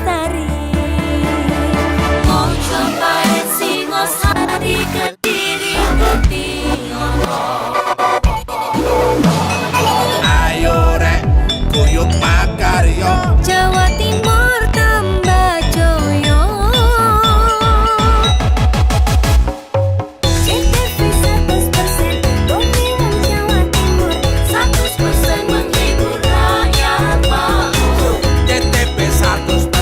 lestari. Mau cobain Singosari, Kediri, Kediri. Ayo rek, kuyuk makaryo. Jawa Timur tambah joyo. CTV 100% Bumi Wong Jawa Timur, 100% menghibur rakyat makmur. CTP 100%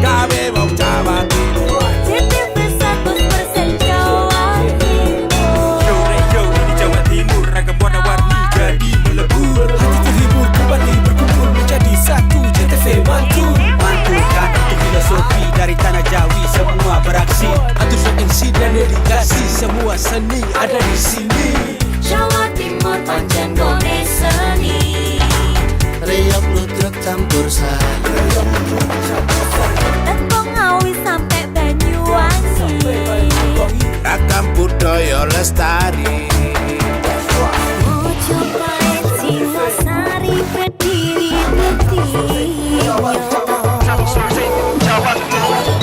gawe wong Jawa Timur. CTV 100% Jawa Timur. Yo di Jawa Timur ragam warna-warni jadi melebur. Hati terhibur kembali berkumpul menjadi satu. JTV mantul mantulkan itu filosofi dari tanah Jawi, semua beraksi atur MC dan dedikasi, semua seni ada di sini. Jawa Timur pancen gone seni. Riok ludruk campur sari. Tembung Ngawi sampai Banyuwangi. Ragam budaya lestari. Mau cobain Singosari, Kediri, Kediri.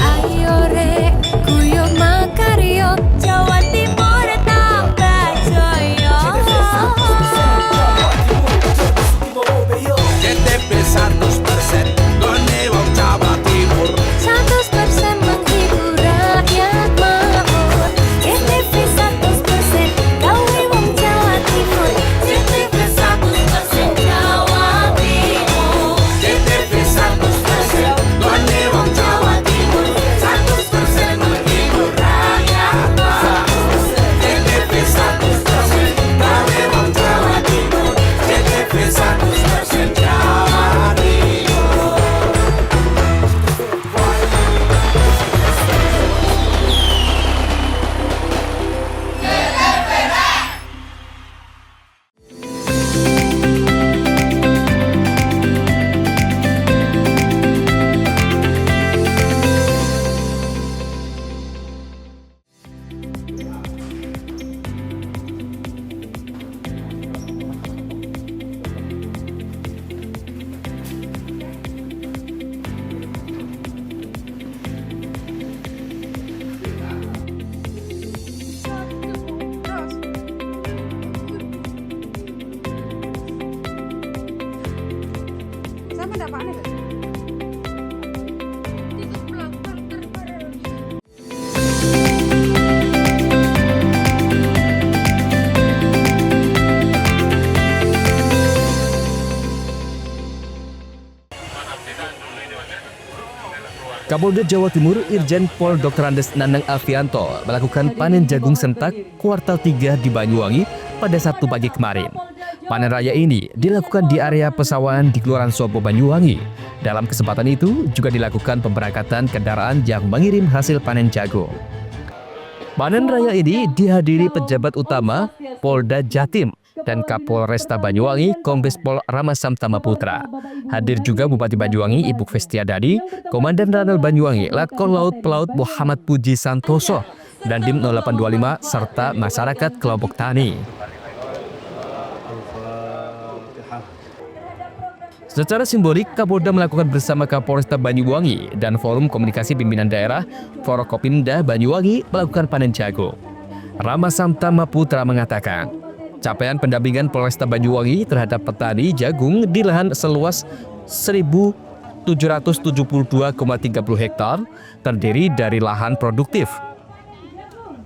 Ayo rek, kuyuk makaryo. Jawa Timur tambah joyo. CTP 100% gone wong Jawa Timur. 100% menghibur rakyat makmur. CTV 100% gawe wong Jawa Timur. CTV 100% Jawa Timur. CTP 100% gone wong Jawa Timur. 100% menghibur rakyat makmur. CTP 100% gawe wong Jawa Timur. CTP 100% Jawa Timur. Sama enggak Pak Anies? Kapolda Jawa Timur Irjen Pol Dr. Andes Nanang Alfianto melakukan panen jagung sentak kuartal 3 di Banyuwangi pada Sabtu pagi kemarin. Panen raya ini dilakukan di area pesawahan di Kelurahan Sopo, Banyuwangi. Dalam kesempatan itu juga dilakukan pemberangkatan kendaraan yang mengirim hasil panen jagung. Panen raya ini dihadiri pejabat utama Polda Jatim dan Kapolresta Banyuwangi Kombes Pol Ramasam Tamaputra. Hadir juga Bupati Banyuwangi Ibu Festiadadi, Komandan Ranel Banyuwangi Latkol Laut Pelaut Muhammad Puji Santoso, dan Dim 0825 serta masyarakat kelompok tani. Secara simbolik, Kapolda melakukan bersama Kapolresta Banyuwangi dan Forum Komunikasi Pimpinan Daerah Forkopimda Banyuwangi melakukan panen jagung. Ramasam Tamaputra mengatakan, capaian pendampingan Polresta Banyuwangi terhadap petani jagung di lahan seluas 1.772,30 hektar terdiri dari lahan produktif,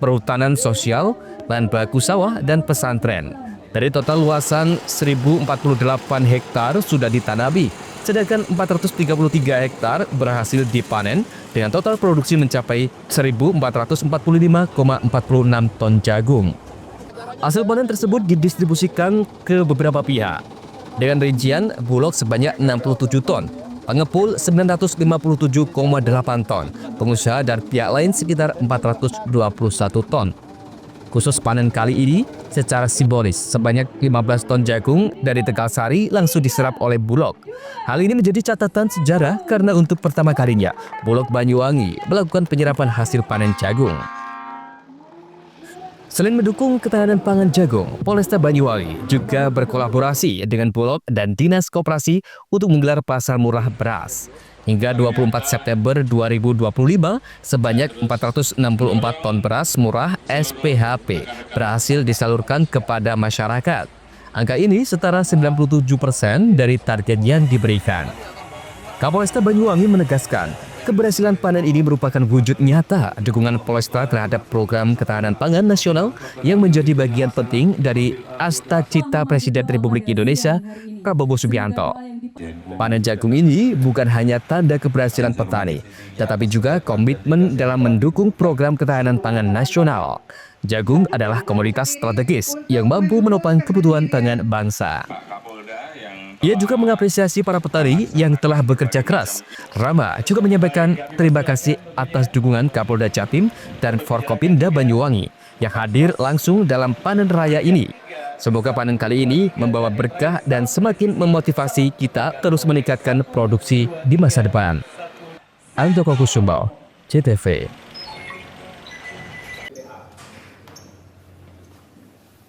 perhutanan sosial, lahan baku sawah, dan pesantren. Dari total luasan 1.048 hektar sudah ditanami, sedangkan 433 hektar berhasil dipanen dengan total produksi mencapai 1.445,46 ton jagung. Hasil panen tersebut didistribusikan ke beberapa pihak dengan rincian Bulog sebanyak 67 ton, pengepul 957,8 ton, pengusaha dan pihak lain sekitar 421 ton. Khusus panen kali ini, secara simbolis sebanyak 15 ton jagung dari Tegalsari langsung diserap oleh Bulog. Hal ini menjadi catatan sejarah karena untuk pertama kalinya Bulog Banyuwangi melakukan penyerapan hasil panen jagung. Selain mendukung ketahanan pangan jagung, Polresta Banyuwangi juga berkolaborasi dengan Bulog dan Dinas Koperasi untuk menggelar pasar murah beras. Hingga 24 September 2025, sebanyak 464 ton beras murah SPHP berhasil disalurkan kepada masyarakat. Angka ini setara 97% dari target yang diberikan. Kapolresta Banyuwangi menegaskan, keberhasilan panen ini merupakan wujud nyata dukungan Polresta terhadap program ketahanan pangan nasional yang menjadi bagian penting dari Asta Cita Presiden Republik Indonesia Prabowo Subianto. Panen jagung ini bukan hanya tanda keberhasilan petani, tetapi juga komitmen dalam mendukung program ketahanan pangan nasional. Jagung adalah komoditas strategis yang mampu menopang kebutuhan pangan bangsa. Ia juga mengapresiasi para petani yang telah bekerja keras. Rama juga menyampaikan terima kasih atas dukungan Kapolda Jatim dan Forkopimda Banyuwangi yang hadir langsung dalam panen raya ini. Semoga panen kali ini membawa berkah dan semakin memotivasi kita terus meningkatkan produksi di masa depan. Andoko Kusumbo, CTV.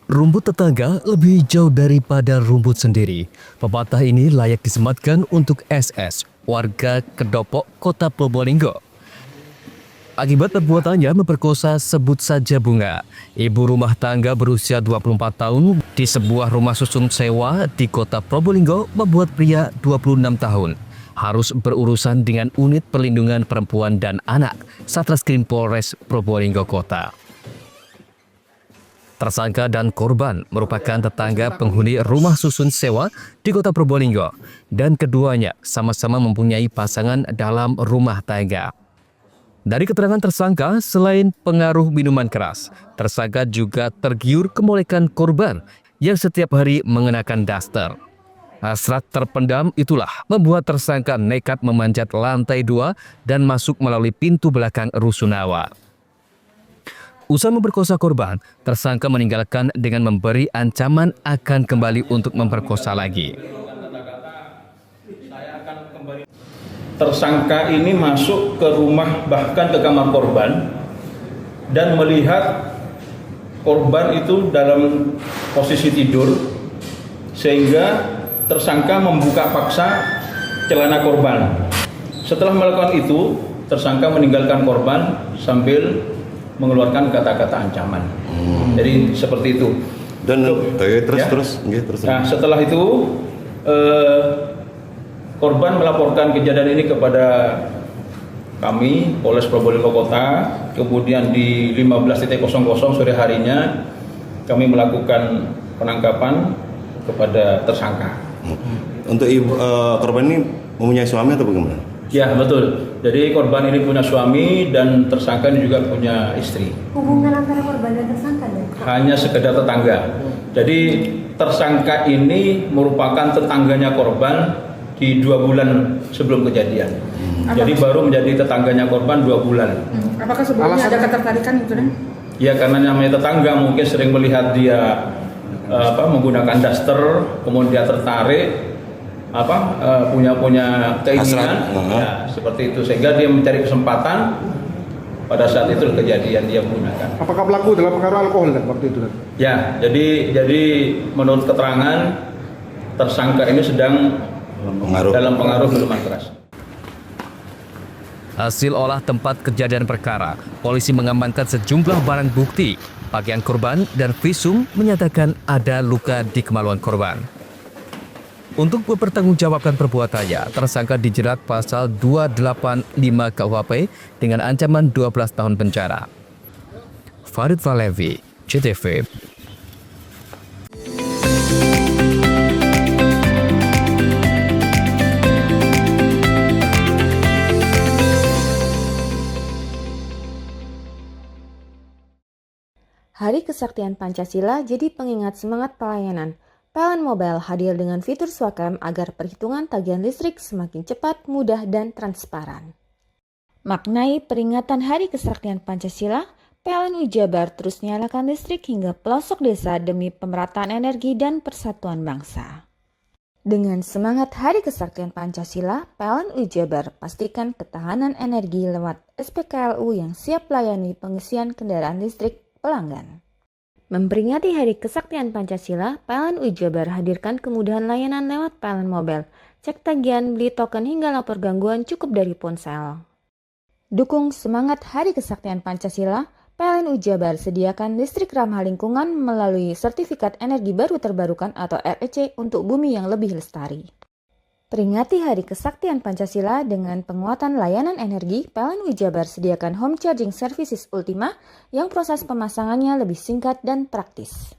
Rumput tetangga lebih jauh daripada rumput sendiri. Pepatah ini layak disematkan untuk SS, warga Kedopok, Kota Probolinggo. Akibat perbuatannya memperkosa sebut saja Bunga, ibu rumah tangga berusia 24 tahun di sebuah rumah susun sewa di Kota Probolinggo membuat pria 26 tahun harus berurusan dengan unit perlindungan perempuan dan anak Satreskrim Polres Probolinggo Kota. Tersangka dan korban merupakan tetangga penghuni rumah susun sewa di Kota Probolinggo dan keduanya sama-sama mempunyai pasangan dalam rumah tangga. Dari keterangan tersangka, selain pengaruh minuman keras, tersangka juga tergiur kemolekan korban yang setiap hari mengenakan daster. Hasrat terpendam itulah membuat tersangka nekat memanjat lantai 2 dan masuk melalui pintu belakang rusunawa. Usai memperkosa korban, tersangka meninggalkan dengan memberi ancaman akan kembali untuk memperkosa lagi. Tersangka ini masuk ke rumah, bahkan ke kamar korban, dan melihat korban itu dalam posisi tidur, sehingga tersangka membuka paksa celana korban. Setelah melakukan itu, tersangka meninggalkan korban sambil mengeluarkan kata-kata ancaman. Jadi seperti itu. Dan terus. Nah, setelah itu korban melaporkan kejadian ini kepada kami Polres Probolinggo Kota. Kemudian di 15.00 sore harinya kami melakukan penangkapan kepada tersangka. Untuk ibu korban ini mempunyai suami atau bagaimana? Ya, betul. Jadi korban ini punya suami dan tersangka ini juga punya istri. Hubungan antara korban dan tersangka ya? Hanya sekedar tetangga. Jadi tersangka ini merupakan tetangganya korban di 2 bulan sebelum kejadian. Jadi baru menjadi tetangganya korban 2 bulan. Apakah sebelumnya ada ketertarikan itu dan? Ya, karena namanya tetangga, mungkin sering melihat dia menggunakan daster, kemudian dia tertarik, punya keinginan, ya, seperti itu, sehingga dia mencari kesempatan. Pada saat itu kejadian dia menggunakan. Apakah pelaku dalam pengaruh alkohol dan waktu itu? Ya, jadi menurut keterangan tersangka ini sedang dalam pengaruh minuman keras. Hasil olah tempat kejadian perkara, polisi mengamankan sejumlah barang bukti. Pakaian korban dan visum menyatakan ada luka di kemaluan korban. Untuk mempertanggungjawabkan perbuatannya, tersangka dijerat pasal 285 KUHP dengan ancaman 12 tahun penjara. Farid Valevi, CTV. Hari Kesaktian Pancasila jadi pengingat semangat pelayanan. PLN Mobile hadir dengan fitur Swakem agar perhitungan tagihan listrik semakin cepat, mudah, dan transparan. Maknai peringatan Hari Kesaktian Pancasila, PLN Jabar terus nyalakan listrik hingga pelosok desa demi pemerataan energi dan persatuan bangsa. Dengan semangat Hari Kesaktian Pancasila, PLN Jabar pastikan ketahanan energi lewat SPKLU yang siap melayani pengisian kendaraan listrik pelanggan. Memperingati Hari Kesaktian Pancasila, PLN UI Jabar hadirkan kemudahan layanan lewat PLN Mobile. Cek tagihan, beli token hingga lapor gangguan cukup dari ponsel. Dukung semangat Hari Kesaktian Pancasila, PLN UI Jabar sediakan listrik ramah lingkungan melalui Sertifikat Energi Baru Terbarukan atau REC untuk bumi yang lebih lestari. Peringati Hari Kesaktian Pancasila dengan penguatan layanan energi, PLN UI Jabar sediakan Home Charging Services Ultima yang proses pemasangannya lebih singkat dan praktis.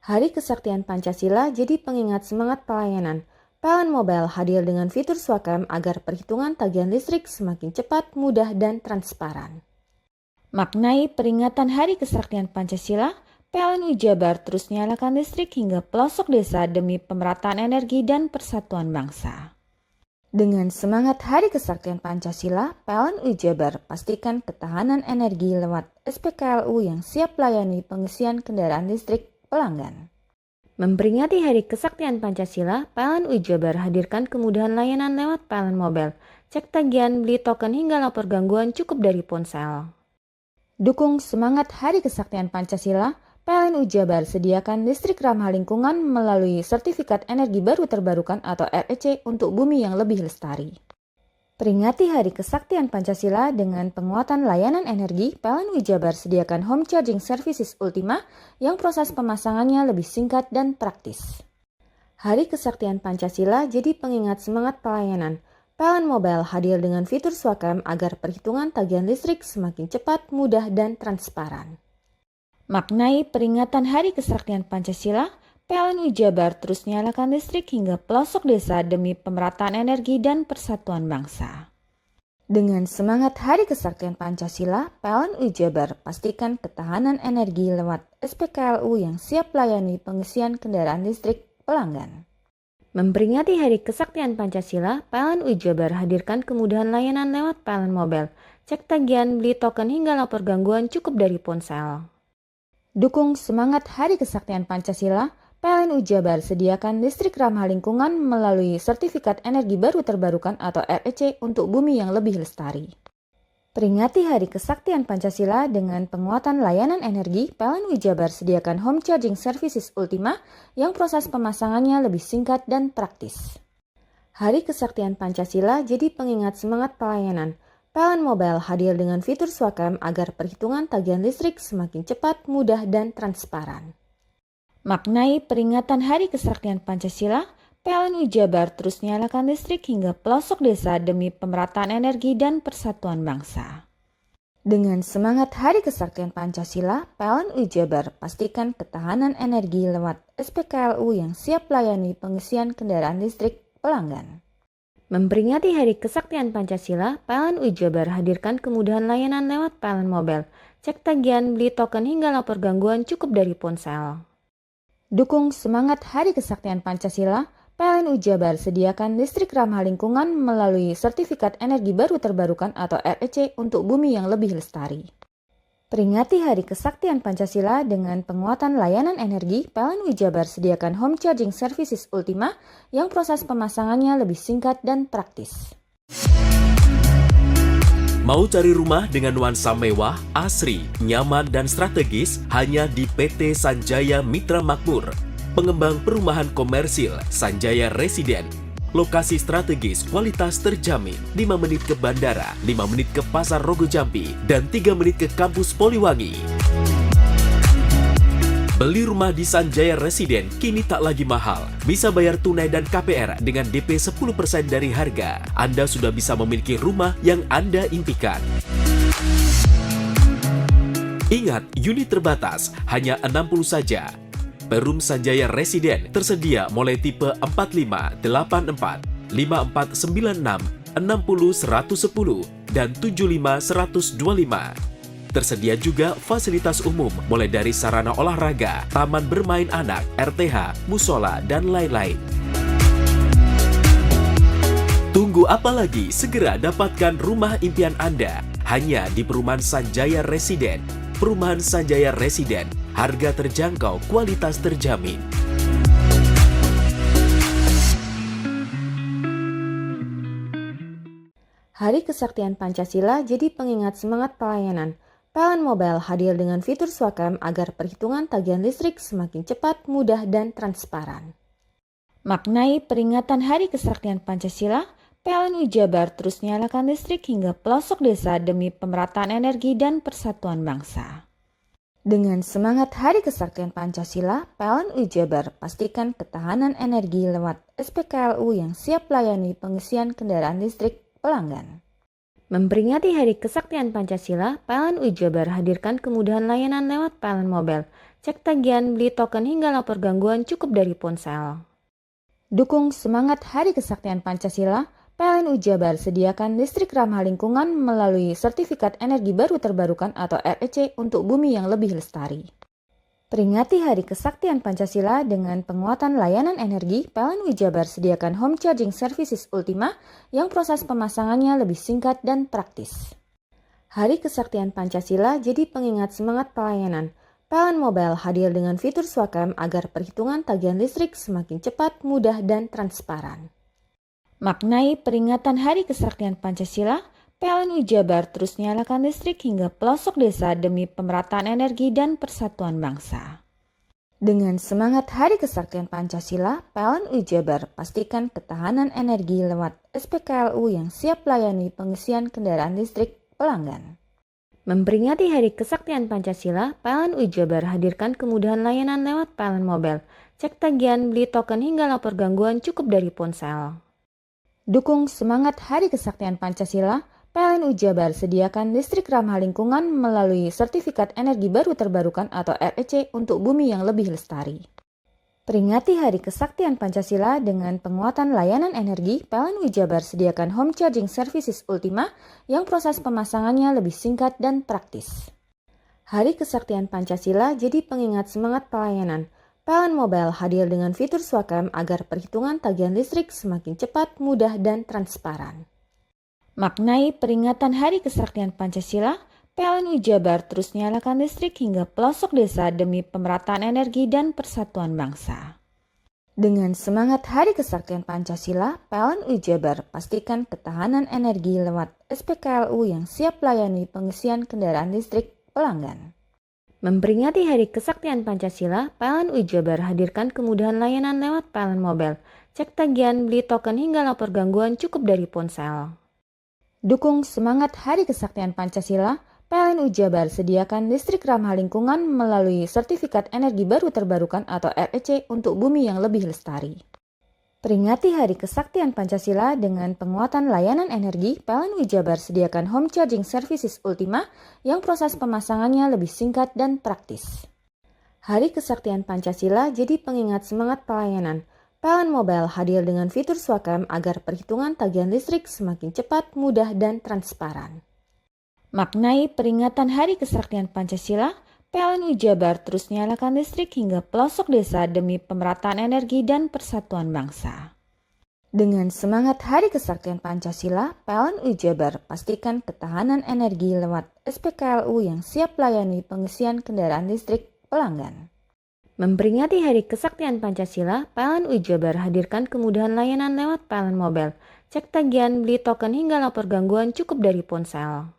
Hari Kesaktian Pancasila jadi pengingat semangat pelayanan. PLN Mobile hadir dengan fitur Swakam agar perhitungan tagihan listrik semakin cepat, mudah, dan transparan. Maknai peringatan Hari Kesaktian Pancasila, PLN UI Jabar terus nyalakan listrik hingga pelosok desa demi pemerataan energi dan persatuan bangsa. Dengan semangat Hari Kesaktian Pancasila, PLN UI Jabar pastikan ketahanan energi lewat SPKLU yang siap layani pengisian kendaraan listrik pelanggan. Memperingati Hari Kesaktian Pancasila, PLN UI Jabar hadirkan kemudahan layanan lewat PLN Mobile. Cek tagihan, beli token hingga lapor gangguan cukup dari ponsel. Dukung semangat Hari Kesaktian Pancasila, PLN UI Jabar sediakan listrik ramah lingkungan melalui Sertifikat Energi Baru Terbarukan atau REC untuk bumi yang lebih lestari. Peringati Hari Kesaktian Pancasila dengan penguatan layanan energi, PLN UI Jabar sediakan Home Charging Services Ultima yang proses pemasangannya lebih singkat dan praktis. Hari Kesaktian Pancasila jadi pengingat semangat pelayanan. PLN Mobile hadir dengan fitur Swakam agar perhitungan tagihan listrik semakin cepat, mudah, dan transparan. Maknai peringatan Hari Kesaktian Pancasila, PLN UI Jabar terus nyalakan listrik hingga pelosok desa demi pemerataan energi dan persatuan bangsa. Dengan semangat Hari Kesaktian Pancasila, PLN UI Jabar pastikan ketahanan energi lewat SPKLU yang siap layani pengisian kendaraan listrik pelanggan. Memperingati Hari Kesaktian Pancasila, PLN UI Jabar hadirkan kemudahan layanan lewat PLN Mobile. Cek tagihan, beli token hingga lapor gangguan cukup dari ponsel. Dukung semangat Hari Kesaktian Pancasila, PLN UI Jabar sediakan listrik ramah lingkungan melalui Sertifikat Energi Baru Terbarukan atau REC untuk bumi yang lebih lestari. Peringati Hari Kesaktian Pancasila dengan penguatan layanan energi, PLN UI Jabar sediakan Home Charging Services Ultima yang proses pemasangannya lebih singkat dan praktis. Hari Kesaktian Pancasila jadi pengingat semangat pelayanan. PLN Mobile hadir dengan fitur Swakam agar perhitungan tagihan listrik semakin cepat, mudah, dan transparan. Maknai peringatan Hari Kesaktian Pancasila, PLN UI Jabar terus nyalakan listrik hingga pelosok desa demi pemerataan energi dan persatuan bangsa. Dengan semangat Hari Kesaktian Pancasila, PLN UI Jabar pastikan ketahanan energi lewat SPKLU yang siap layani pengisian kendaraan listrik pelanggan. Memperingati Hari Kesaktian Pancasila, PLN UI Jabar hadirkan kemudahan layanan lewat PLN Mobile. Cek tagihan, beli token hingga lapor gangguan cukup dari ponsel. Dukung semangat Hari Kesaktian Pancasila, PLN UI Jabar sediakan listrik ramah lingkungan melalui Sertifikat Energi Baru Terbarukan atau REC untuk bumi yang lebih lestari. Peringati Hari Kesaktian Pancasila dengan penguatan layanan energi, PLN UI Jabar sediakan Home Charging Services Ultima yang proses pemasangannya lebih singkat dan praktis. Mau cari rumah dengan nuansa mewah, asri, nyaman, dan strategis hanya di PT Sanjaya Mitra Makmur. Pengembang perumahan komersil Sanjaya Residen. Lokasi strategis, kualitas terjamin. 5 menit ke bandara, 5 menit ke Pasar Rogo Jambi, dan 3 menit ke kampus Poliwangi. Beli rumah di Sanjaya Residen kini tak lagi mahal. Bisa bayar tunai dan KPR dengan DP 10% dari harga. Anda sudah bisa memiliki rumah yang Anda impikan. Ingat, unit terbatas, hanya 60 saja. Perum Sanjaya Residen tersedia mulai tipe 45, 84, 5496, 60 110, dan 75 125. Tersedia juga fasilitas umum mulai dari sarana olahraga, taman bermain anak, RTH, musola, dan lain-lain. Tunggu apa lagi? Segera dapatkan rumah impian Anda hanya di Perumahan Sanjaya Residen. Perumahan Sanjaya Residen, harga terjangkau, kualitas terjamin. Hari Kesaktian Pancasila jadi pengingat semangat pelayanan. PLN Mobile hadir dengan fitur Swakam agar perhitungan tagihan listrik semakin cepat, mudah, dan transparan. Maknai peringatan Hari Kesaktian Pancasila, PLN Jabar terus nyalakan listrik hingga pelosok desa demi pemerataan energi dan persatuan bangsa. Dengan semangat Hari Kesaktian Pancasila, PLN Jabar pastikan ketahanan energi lewat SPKLU yang siap layani pengisian kendaraan listrik pelanggan. Memperingati Hari Kesaktian Pancasila, PLN Jabar hadirkan kemudahan layanan lewat PLN Mobile. Cek tagihan, beli token hingga lapor gangguan cukup dari ponsel. Dukung semangat Hari Kesaktian Pancasila, PLN Jabar sediakan listrik ramah lingkungan melalui Sertifikat Energi Baru Terbarukan atau REC untuk bumi yang lebih lestari. Peringati Hari Kesaktian Pancasila dengan penguatan layanan energi, PLN Jabar sediakan Home Charging Services Ultima yang proses pemasangannya lebih singkat dan praktis. Hari Kesaktian Pancasila jadi pengingat semangat pelayanan. PLN Mobile hadir dengan fitur Swakam agar perhitungan tagihan listrik semakin cepat, mudah, dan transparan. Maknai peringatan Hari Kesaktian Pancasila, PLN Jabar terus nyalakan listrik hingga pelosok desa demi pemerataan energi dan persatuan bangsa. Dengan semangat Hari Kesaktian Pancasila, PLN Jabar pastikan ketahanan energi lewat SPKLU yang siap layani pengisian kendaraan listrik pelanggan. Memperingati Hari Kesaktian Pancasila, PLN Jabar hadirkan kemudahan layanan lewat PLN Mobile. Cek tagihan, beli token hingga lapor gangguan cukup dari ponsel. Dukung semangat Hari Kesaktian Pancasila, PLN Jabar sediakan listrik ramah lingkungan melalui Sertifikat Energi Baru Terbarukan atau REC untuk bumi yang lebih lestari. Peringati Hari Kesaktian Pancasila dengan penguatan layanan energi, PLN Jabar sediakan Home Charging Services Ultima yang proses pemasangannya lebih singkat dan praktis. Hari Kesaktian Pancasila jadi pengingat semangat pelayanan. PLN Mobile hadir dengan fitur Swakam agar perhitungan tagihan listrik semakin cepat, mudah, dan transparan. Maknai peringatan Hari Kesaktian Pancasila, PLN Jabar terus nyalakan listrik hingga pelosok desa demi pemerataan energi dan persatuan bangsa. Dengan semangat Hari Kesaktian Pancasila, PLN Jabar pastikan ketahanan energi lewat SPKLU yang siap layani pengisian kendaraan listrik pelanggan. Memperingati Hari Kesaktian Pancasila, PLN Jabar hadirkan kemudahan layanan lewat PLN Mobile. Cek tagihan, beli token hingga lapor gangguan cukup dari ponsel. Dukung semangat Hari Kesaktian Pancasila, PLN Jabar sediakan listrik ramah lingkungan melalui Sertifikat Energi Baru Terbarukan atau REC untuk bumi yang lebih lestari. Peringati Hari Kesaktian Pancasila dengan penguatan layanan energi, PLN Jabar sediakan Home Charging Services Ultima yang proses pemasangannya lebih singkat dan praktis. Hari Kesaktian Pancasila jadi pengingat semangat pelayanan. PLN Mobile hadir dengan fitur Swakam agar perhitungan tagihan listrik semakin cepat, mudah, dan transparan. Maknai peringatan Hari Kesaktian Pancasila, PLN Jabar terus nyalakan listrik hingga pelosok desa demi pemerataan energi dan persatuan bangsa. Dengan semangat Hari Kesaktian Pancasila, PLN Jabar pastikan ketahanan energi lewat SPKLU yang siap layani pengisian kendaraan listrik pelanggan. Memperingati Hari Kesaktian Pancasila, PLN Jabar hadirkan kemudahan layanan lewat PLN Mobile. Cek tagihan, beli token hingga lapor gangguan cukup dari ponsel.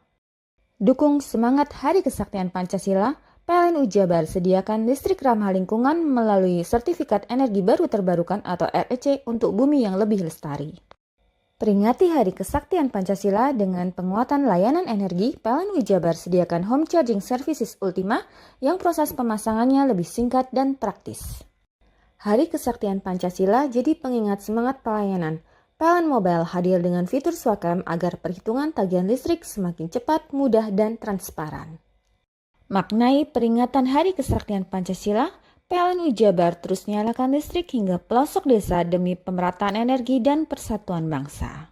Dukung semangat Hari Kesaktian Pancasila, PLN Jabar sediakan listrik ramah lingkungan melalui Sertifikat Energi Baru Terbarukan atau REC untuk bumi yang lebih lestari. Peringati Hari Kesaktian Pancasila dengan penguatan layanan energi, PLN Jabar sediakan Home Charging Services Ultima yang proses pemasangannya lebih singkat dan praktis. Hari Kesaktian Pancasila jadi pengingat semangat pelayanan. PLN Mobile hadir dengan fitur Swakam agar perhitungan tagihan listrik semakin cepat, mudah, dan transparan. Maknai peringatan Hari Kesaktian Pancasila, PLN Jabar terus nyalakan listrik hingga pelosok desa demi pemerataan energi dan persatuan bangsa.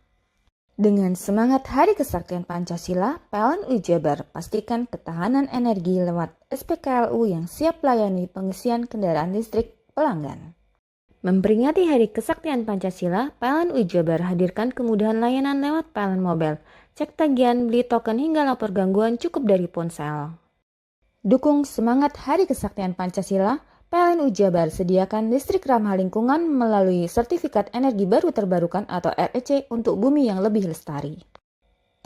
Dengan semangat Hari Kesaktian Pancasila, PLN Jabar pastikan ketahanan energi lewat SPKLU yang siap layani pengisian kendaraan listrik pelanggan. Memperingati Hari Kesaktian Pancasila, PLN Jabar hadirkan kemudahan layanan lewat PLN Mobile. Cek tagihan, beli token hingga lapor gangguan cukup dari ponsel. Dukung semangat Hari Kesaktian Pancasila, PLN Jabar sediakan listrik ramah lingkungan melalui Sertifikat Energi Baru Terbarukan atau REC untuk bumi yang lebih lestari.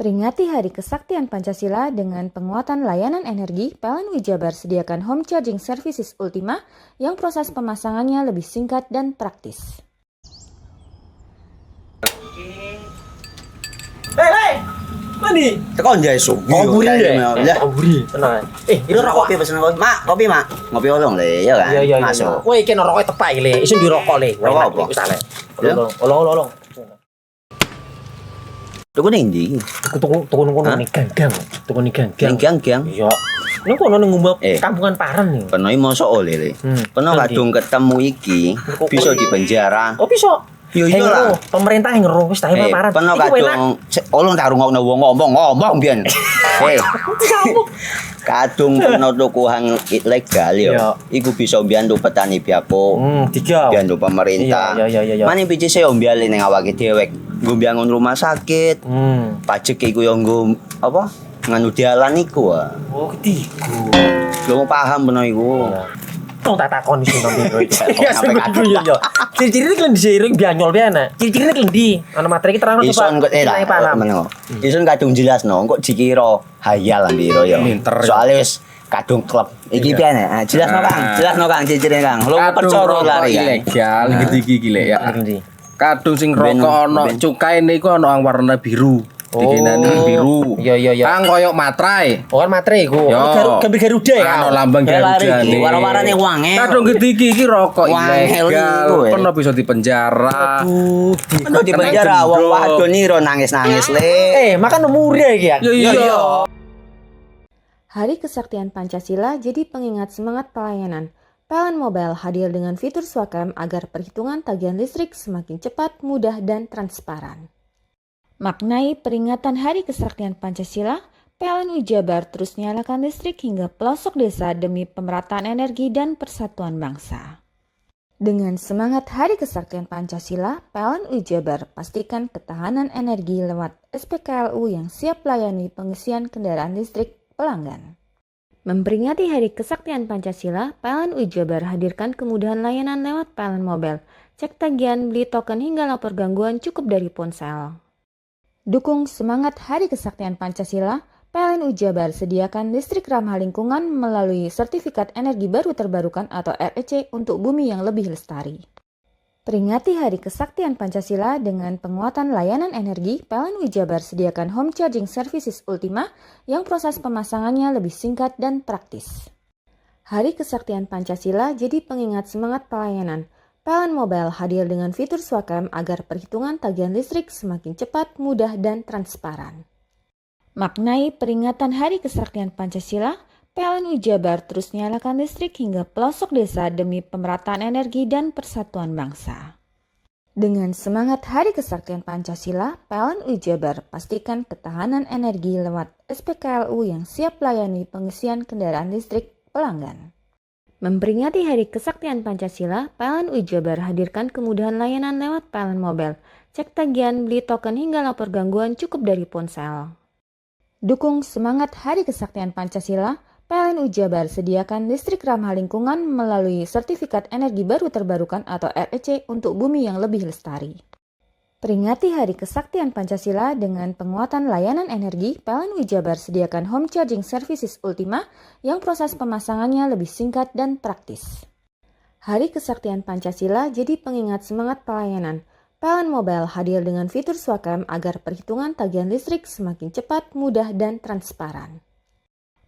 Peringati Hari Kesaktian Pancasila dengan penguatan layanan energi, PLN Jabar sediakan home charging services Ultima yang proses pemasangannya lebih singkat dan praktis. Mani? Tekan jaya subuh. Koburi ya. Koburi, tenang. Ini rokok. Kopi pesen kopi. Mak, kopi mak. Ngopi olong le, ya kan? Iya. Masuk. Woi, iki rokoknya tepak iki le. Isin dirokok le. Rokok apa? Wis ale. Ya? Olong. Tuku ning ndi? Tuku ning gang. Tuku ning gang. Ning gang. Iya. Ning kono ning ngumbar Eh. kampungan Paren nih. Peno mosok oleh le. Peno Nanti. kadung ketemu iki bisa dipenjara. Oh bisa. Yo iya lah. Pemerintah yang ngeru wis tahe Paren. Peno Iki enak. kadung olong tak rungokno wong ngomong biyen. Kadung peno tuku hang ilegal yo. Iya. Iku bisa mbiyantu petani biako. Tiga. Mbiyantu pemerintah. Iya. Mane picise yo mbiale ning awake dewek. Nggo mbiyangun rumah sakit. Pajak iku yo nggo apa? Nganu dalan iku ah. Oh, ketiga. Lu paham peno iku. Tong tak takon sing nang biro iki. Iya, sampe Yo. Ciri-cirine klend diseiring bianyol piye ana. Ciricirine klendi. Ana materi ki terangno Ison kok Nilai paham. meneng. Ison kadung jelasno kok dikira hayal ambiro ya. Soale wis kadung klub. Iki piye nek? Jelasno Kang, ciri-cirine Kang. Lu percaya lari kan. ilegal iki lek ya. Klendi. Kadung sing rokok ana cukae niku ana warna biru. Dikenani biru. Iya. Kang koyo matrai. Oh kan materi iku. Yo. Gambar Garuda ya. Ana lambang Garuda. Warna-warnane wange. Kadung gede iki rokok Wangel ilegal. iku, eh. Pernah bisa dipenjara. Penuh di penjara wong wadon niro nangis-nangis le. Makan murah iki ya. Iya. Hari Kesaktian Pancasila jadi pengingat semangat pelayanan. PLN Mobile hadir dengan fitur Swakam agar perhitungan tagihan listrik semakin cepat, mudah, dan transparan. Maknai peringatan Hari Kesaktian Pancasila, PLN Jabar terus nyalakan listrik hingga pelosok desa demi pemerataan energi dan persatuan bangsa. Dengan semangat Hari Kesaktian Pancasila, PLN Jabar pastikan ketahanan energi lewat SPKLU yang siap layani pengisian kendaraan listrik pelanggan. Memperingati Hari Kesaktian Pancasila, PLN Jabar hadirkan kemudahan layanan lewat PLN Mobile. Cek tagihan, beli token hingga lapor gangguan cukup dari ponsel. Dukung semangat Hari Kesaktian Pancasila, PLN Jabar sediakan listrik ramah lingkungan melalui Sertifikat Energi Baru Terbarukan atau REC untuk bumi yang lebih lestari. Peringati Hari Kesaktian Pancasila dengan penguatan layanan energi, PLN Jabar sediakan home charging services Ultima yang proses pemasangannya lebih singkat dan praktis. Hari Kesaktian Pancasila jadi pengingat semangat pelayanan. PLN Mobile hadir dengan fitur Swakam agar perhitungan tagihan listrik semakin cepat, mudah, dan transparan. Maknai peringatan Hari Kesaktian Pancasila, PLN Jabar terus nyalakan listrik hingga pelosok desa demi pemerataan energi dan persatuan bangsa. Dengan semangat Hari Kesaktian Pancasila, PLN Jabar pastikan ketahanan energi lewat SPKLU yang siap layani pengisian kendaraan listrik pelanggan. Memperingati Hari Kesaktian Pancasila, PLN Jabar hadirkan kemudahan layanan lewat PLN Mobile. Cek tagihan, beli token hingga lapor gangguan cukup dari ponsel. Dukung semangat Hari Kesaktian Pancasila, PLN Jabar sediakan listrik ramah lingkungan melalui Sertifikat Energi Baru Terbarukan atau REC untuk bumi yang lebih lestari. Peringati Hari Kesaktian Pancasila dengan penguatan layanan energi, PLN Jabar sediakan home charging services Ultima yang proses pemasangannya lebih singkat dan praktis. Hari Kesaktian Pancasila jadi pengingat semangat pelayanan. PLN Mobile hadir dengan fitur Swakam agar perhitungan tagihan listrik semakin cepat, mudah, dan transparan.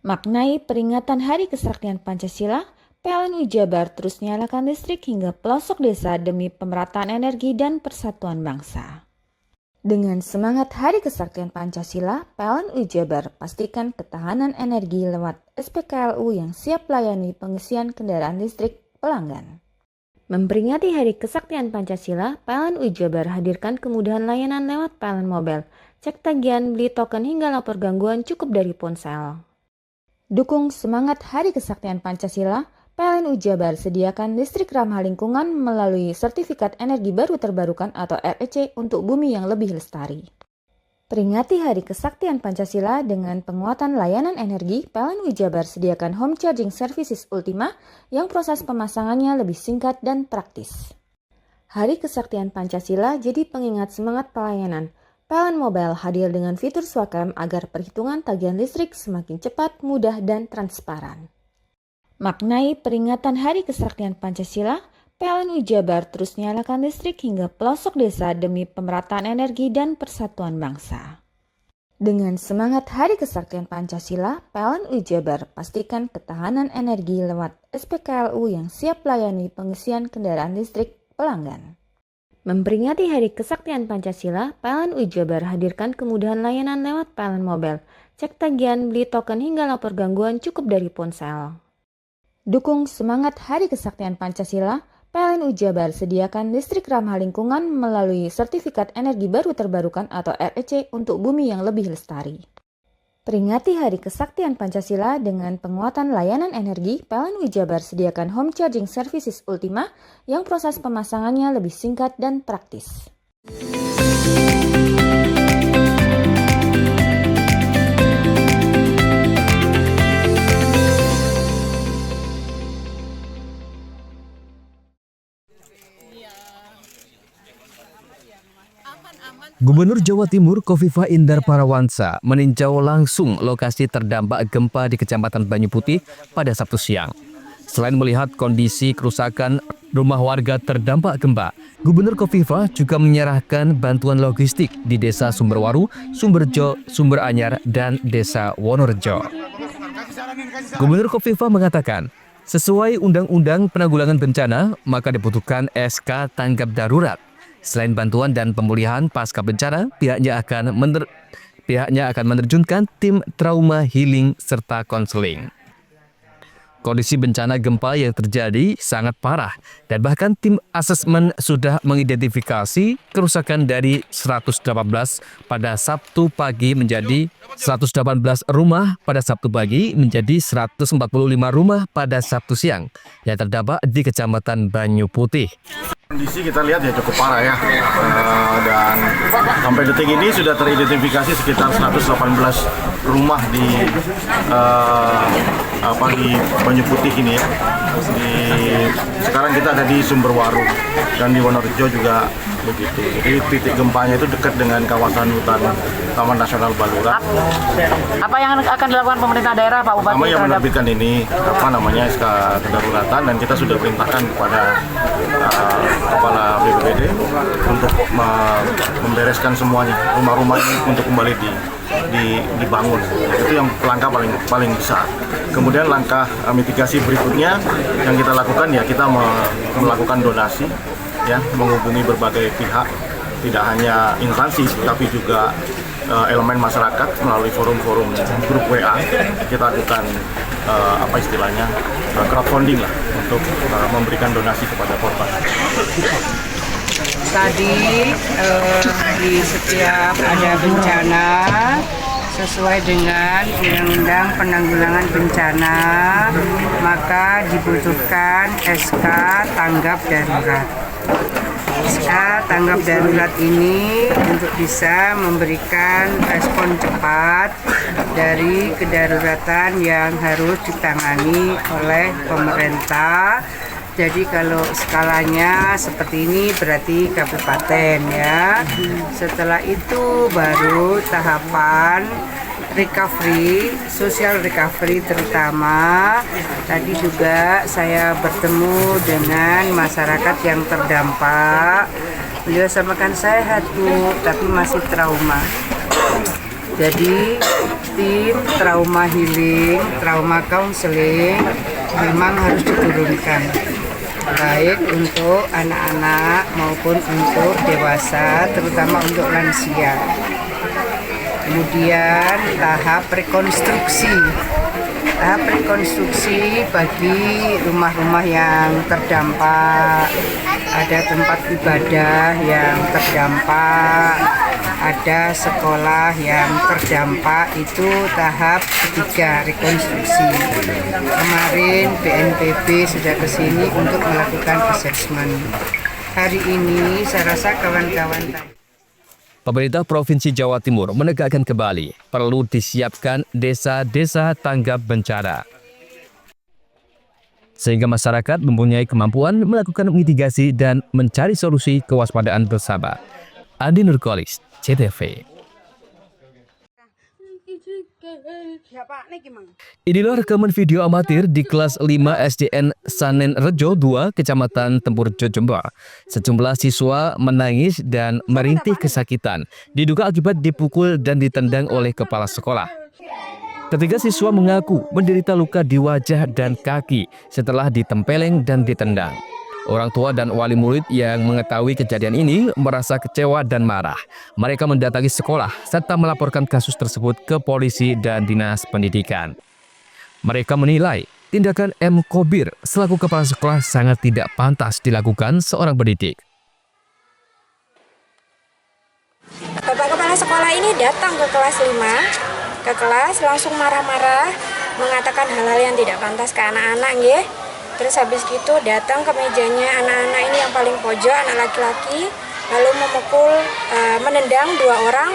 Maknai peringatan Hari Kesaktian Pancasila, PLN Jabar terus nyalakan listrik hingga pelosok desa demi pemerataan energi dan persatuan bangsa. Dengan semangat Hari Kesaktian Pancasila, PLN Jabar pastikan ketahanan energi lewat SPKLU yang siap layani pengisian kendaraan listrik pelanggan. Memperingati Hari Kesaktian Pancasila, PLN Jabar hadirkan kemudahan layanan lewat PLN Mobile. Cek tagihan, beli token hingga lapor gangguan cukup dari ponsel. Dukung semangat Hari Kesaktian Pancasila, PLN Jabar sediakan listrik ramah lingkungan melalui Sertifikat Energi Baru Terbarukan atau REC untuk bumi yang lebih lestari. Peringati Hari Kesaktian Pancasila dengan penguatan layanan energi, PLN Jabar sediakan home charging services Ultima yang proses pemasangannya lebih singkat dan praktis. Hari Kesaktian Pancasila jadi pengingat semangat pelayanan. PLN Mobile hadir dengan fitur Swakam agar perhitungan tagihan listrik semakin cepat, mudah, dan transparan. Maknai peringatan Hari Kesaktian Pancasila, PLN Jabar terus nyalakan listrik hingga pelosok desa demi pemerataan energi dan persatuan bangsa. Dengan semangat Hari Kesaktian Pancasila, PLN Jabar pastikan ketahanan energi lewat SPKLU yang siap melayani pengisian kendaraan listrik pelanggan. Memperingati Hari Kesaktian Pancasila, PLN Jabar hadirkan kemudahan layanan lewat PLN Mobile. Cek tagihan, beli token hingga lapor gangguan cukup dari ponsel. Dukung semangat Hari Kesaktian Pancasila, PLN Jabar sediakan listrik ramah lingkungan melalui Sertifikat Energi Baru Terbarukan atau REC untuk bumi yang lebih lestari. Peringati Hari Kesaktian Pancasila dengan penguatan layanan energi, PLN Jabar sediakan Home Charging Services Ultima yang proses pemasangannya lebih singkat dan praktis. Gubernur Jawa Timur Khofifah Indar Parawansa meninjau langsung lokasi terdampak gempa di Kecamatan Banyu Putih pada Sabtu siang. Selain melihat kondisi kerusakan rumah warga terdampak gempa, Gubernur Khofifah juga menyerahkan bantuan logistik di Desa Sumberwaru, Sumberjo, Sumberanyar, dan Desa Wonorejo. Gubernur Khofifah mengatakan, sesuai Undang-Undang Penanggulangan Bencana, maka dibutuhkan SK tanggap darurat. Selain bantuan dan pemulihan pasca bencana, pihaknya akan menerjunkan tim trauma healing serta konseling. Kondisi bencana gempa yang terjadi sangat parah dan bahkan tim asesmen sudah mengidentifikasi kerusakan dari 118 pada Sabtu pagi menjadi 118 rumah pada Sabtu pagi menjadi 145 rumah pada Sabtu siang yang terdampak di Kecamatan Banyu Putih. Kondisi kita lihat ya cukup parah ya, dan sampai detik ini sudah teridentifikasi sekitar 118 rumah di Banyu Putih ini ya. Sekarang kita ada di Sumberwaru dan di Wonorejo juga begitu. Jadi titik gempanya itu dekat dengan kawasan hutan Taman Nasional Baluran. Apa yang akan dilakukan pemerintah daerah, Pak Bupati? Kami yang menerbitkan ini SK kedaruratan dan kita sudah perintahkan kepada Kepala BPBD untuk membereskan semuanya, rumah-rumah ini untuk kembali dibangun. Itu yang langkah paling besar. Kemudian langkah mitigasi berikutnya yang kita lakukan ya kita melakukan donasi, ya, menghubungi berbagai pihak, tidak hanya instansi tapi juga elemen masyarakat melalui forum-forum grup WA. Kita lakukan crowdfunding lah untuk memberikan donasi kepada korban. Tadi di setiap ada bencana sesuai dengan Undang-Undang Penanggulangan Bencana, maka dibutuhkan SK tanggap darurat. SK tanggap darurat ini untuk bisa memberikan respon cepat dari kedaruratan yang harus ditangani oleh pemerintah. Jadi kalau skalanya seperti ini berarti kabupaten ya. Setelah itu baru tahapan recovery, social recovery terutama. Tadi juga saya bertemu dengan masyarakat yang terdampak. Beliau samakan saya hatu, tapi masih trauma. Jadi tim trauma healing, trauma counseling memang harus diturunkan. Baik untuk anak-anak maupun untuk dewasa, terutama untuk lansia. Kemudian tahap rekonstruksi bagi rumah-rumah yang terdampak, ada tempat ibadah yang terdampak, ada sekolah yang terdampak, itu tahap ketiga rekonstruksi. Kemarin BNPB sudah ke sini untuk melakukan assessment. Hari ini saya rasa kawan-kawan Pemerintah Provinsi Jawa Timur menegakkan kembali perlu disiapkan desa-desa tanggap bencana, sehingga masyarakat mempunyai kemampuan melakukan mitigasi dan mencari solusi kewaspadaan bersama. Andi Nurkolis, CTV. Inilah rekaman video amatir di kelas 5 SDN Sanen Rejo 2, Kecamatan Tempurjo, Jember. Sejumlah siswa menangis dan merintih kesakitan, diduga akibat dipukul dan ditendang oleh kepala sekolah. Ketiga siswa mengaku menderita luka di wajah dan kaki setelah ditempeleng dan ditendang. Orang tua dan wali murid yang mengetahui kejadian ini merasa kecewa dan marah. Mereka mendatangi sekolah serta melaporkan kasus tersebut ke polisi dan dinas pendidikan. Mereka menilai tindakan M. Kobir selaku kepala sekolah sangat tidak pantas dilakukan seorang pendidik. Bapak kepala sekolah ini datang ke kelas 5, ke kelas langsung marah-marah, mengatakan hal-hal yang tidak pantas ke anak-anak, nggih. Terus habis gitu datang ke mejanya anak-anak ini yang paling pojok, anak laki-laki, lalu memukul, menendang 2 orang,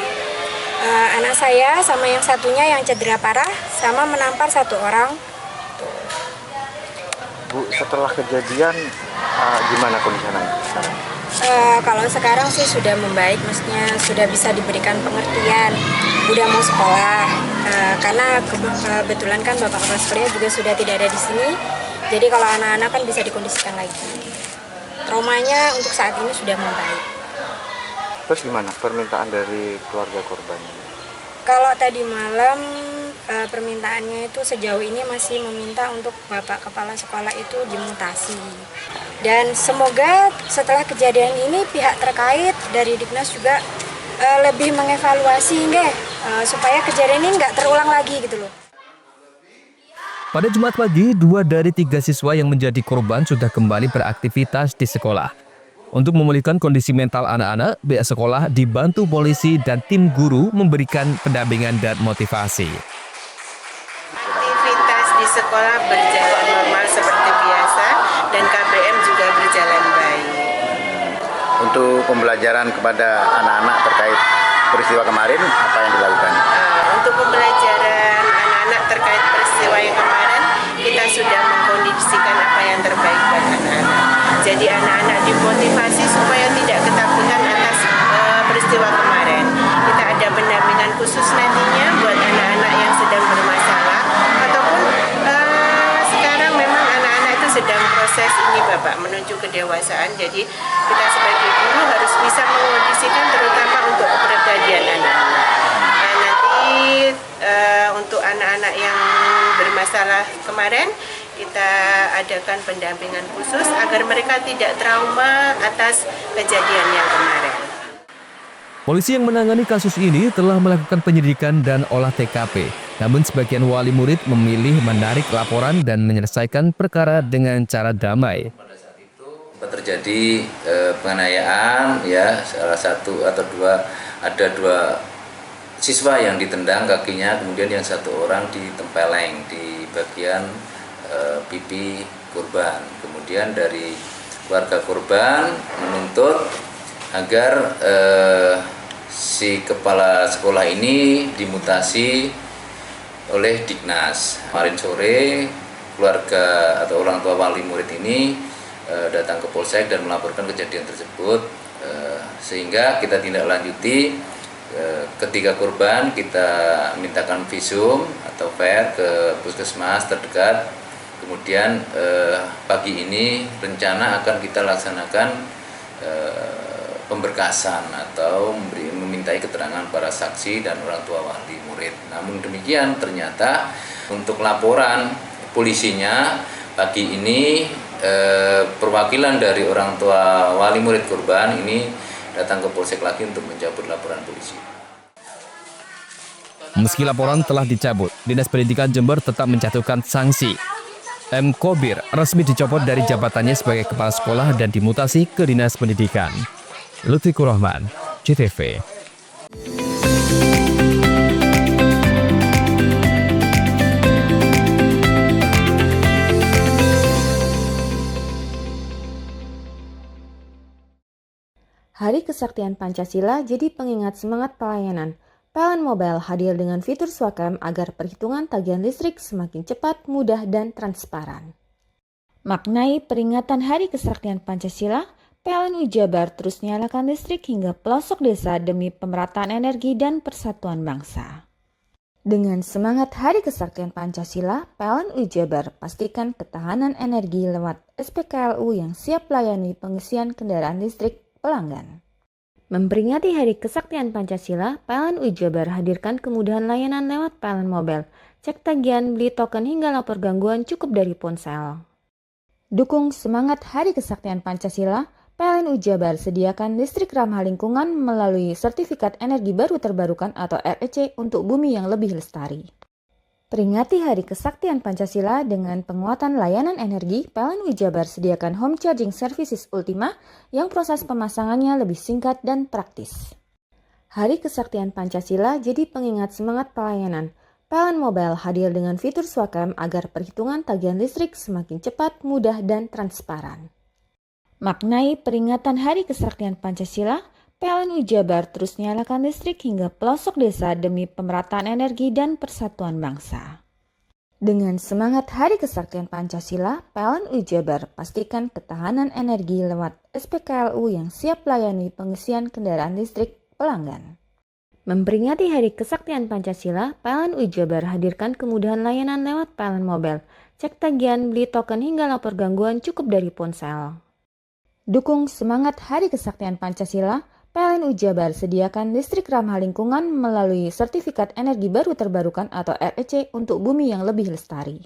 anak saya sama yang satunya yang cedera parah, sama menampar 1 orang. Bu, setelah kejadian gimana kondisi anaknya sekarang? Kalau sekarang sih sudah membaik, maksudnya sudah bisa diberikan pengertian, udah mau sekolah, karena kebetulan kan bapak kepala sekolahnya juga sudah tidak ada di sini. Jadi kalau anak-anak kan bisa dikondisikan lagi. Traumanya untuk saat ini sudah membaik. Terus gimana permintaan dari keluarga korban? Kalau tadi malam permintaannya itu sejauh ini masih meminta untuk bapak kepala sekolah itu dimutasi. Dan semoga setelah kejadian ini pihak terkait dari Diknas juga lebih mengevaluasi supaya kejadian ini nggak terulang lagi gitu loh. Pada Jumat pagi, 2 dari 3 siswa yang menjadi korban sudah kembali beraktivitas di sekolah. Untuk memulihkan kondisi mental anak-anak, pihak sekolah dibantu polisi dan tim guru memberikan pendampingan dan motivasi. Aktivitas di sekolah berjalan normal seperti biasa dan KBM juga berjalan baik. Untuk pembelajaran kepada anak-anak terkait peristiwa kemarin, apa yang dilakukan? Untuk pembelajaran anak-anak terkait peristiwa yang kemarin, kita sudah mengkondisikan apa yang terbaik buat anak-anak. Jadi anak-anak dimotivasi supaya tidak ketakutan atas peristiwa kemarin. Kita ada pendampingan khusus nantinya buat anak-anak yang sedang bermasalah, ataupun sekarang memang anak-anak itu sedang proses ini Bapak menuju kedewasaan. Jadi kita sebagai guru harus bisa mengkondisikan terutama untuk kepribadian anak-anak. Untuk anak-anak yang bermasalah kemarin, kita adakan pendampingan khusus agar mereka tidak trauma atas kejadian yang kemarin. Polisi yang menangani kasus ini telah melakukan penyidikan dan olah TKP. Namun sebagian wali murid memilih menarik laporan dan menyelesaikan perkara dengan cara damai. Terjadi penganiayaan, ya, salah satu atau ada dua siswa yang ditendang kakinya, kemudian yang 1 orang ditempeleng di bagian pipi korban. Kemudian dari keluarga korban menuntut agar si kepala sekolah ini dimutasi oleh Diknas. Kemarin sore keluarga atau orang tua wali murid ini datang ke Polsek dan melaporkan kejadian tersebut, sehingga kita tindak lanjuti. Ketiga korban kita mintakan visum atau VER ke puskesmas terdekat. Kemudian pagi ini rencana akan kita laksanakan pemberkasan atau memintai keterangan para saksi dan orang tua wali murid. Namun demikian ternyata untuk laporan polisinya pagi ini perwakilan dari orang tua wali murid korban ini datang ke Polsek lagi untuk mencabut laporan polisi. Meski laporan telah dicabut, Dinas Pendidikan Jember tetap menjatuhkan sanksi. M. Kobir resmi dicopot dari jabatannya sebagai kepala sekolah dan dimutasi ke Dinas Pendidikan. Lutfikur Rahman, CTV. Hari Kesaktian Pancasila jadi pengingat semangat pelayanan. PLN Mobile hadir dengan fitur Swakam agar perhitungan tagihan listrik semakin cepat, mudah, dan transparan. Maknai peringatan Hari Kesaktian Pancasila, PLN Jabar terus nyalakan listrik hingga pelosok desa demi pemerataan energi dan persatuan bangsa. Dengan semangat Hari Kesaktian Pancasila, PLN Jabar pastikan ketahanan energi lewat SPKLU yang siap layani pengisian kendaraan listrik pelanggan. Memperingati Hari Kesaktian Pancasila, PLN Jabar hadirkan kemudahan layanan lewat PLN Mobile, cek tagihan, beli token hingga lapor gangguan cukup dari ponsel. Dukung semangat Hari Kesaktian Pancasila, PLN Jabar sediakan listrik ramah lingkungan melalui Sertifikat Energi Baru Terbarukan atau REC untuk bumi yang lebih lestari. Peringati Hari Kesaktian Pancasila dengan penguatan layanan energi, PLN Jabar sediakan Home Charging Services Ultima yang proses pemasangannya lebih singkat dan praktis. Hari Kesaktian Pancasila jadi pengingat semangat pelayanan. PLN Mobile hadir dengan fitur Swakam agar perhitungan tagihan listrik semakin cepat, mudah, dan transparan. Maknai peringatan Hari Kesaktian Pancasila, PLN Jabar terus nyalakan listrik hingga pelosok desa demi pemerataan energi dan persatuan bangsa. Dengan semangat Hari Kesaktian Pancasila, PLN Jabar pastikan ketahanan energi lewat SPKLU yang siap layani pengisian kendaraan listrik pelanggan. Memperingati Hari Kesaktian Pancasila, PLN Jabar hadirkan kemudahan layanan lewat PLN Mobile, cek tagihan, beli token hingga lapor gangguan cukup dari ponsel. Dukung semangat Hari Kesaktian Pancasila, PLN Jabar sediakan listrik ramah lingkungan melalui Sertifikat Energi Baru Terbarukan atau REC untuk bumi yang lebih lestari.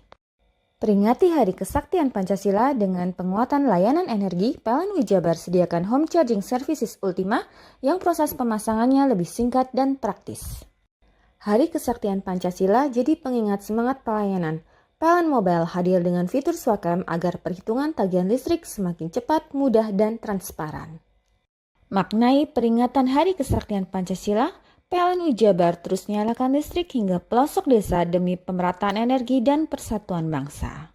Peringati Hari Kesaktian Pancasila dengan penguatan layanan energi, PLN Jabar sediakan Home Charging Services Ultima yang proses pemasangannya lebih singkat dan praktis. Hari Kesaktian Pancasila jadi pengingat semangat pelayanan. PLN Mobile hadir dengan fitur Swakam agar perhitungan tagihan listrik semakin cepat, mudah, dan transparan. Maknai peringatan Hari Kesaktian Pancasila, PLN Jabar terus nyalakan listrik hingga pelosok desa demi pemerataan energi dan persatuan bangsa.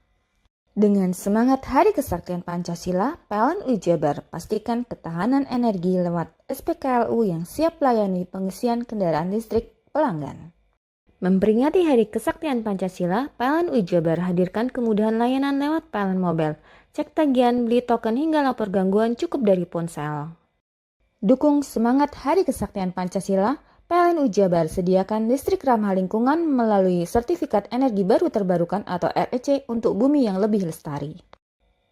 Dengan semangat Hari Kesaktian Pancasila, PLN Jabar pastikan ketahanan energi lewat SPKLU yang siap layani pengisian kendaraan listrik pelanggan. Memperingati Hari Kesaktian Pancasila, PLN Jabar hadirkan kemudahan layanan lewat PLN Mobile, cek tagihan, beli token hingga lapor gangguan cukup dari ponsel. Dukung semangat Hari Kesaktian Pancasila, PLN Jabar sediakan listrik ramah lingkungan melalui Sertifikat Energi Baru Terbarukan atau REC untuk bumi yang lebih lestari.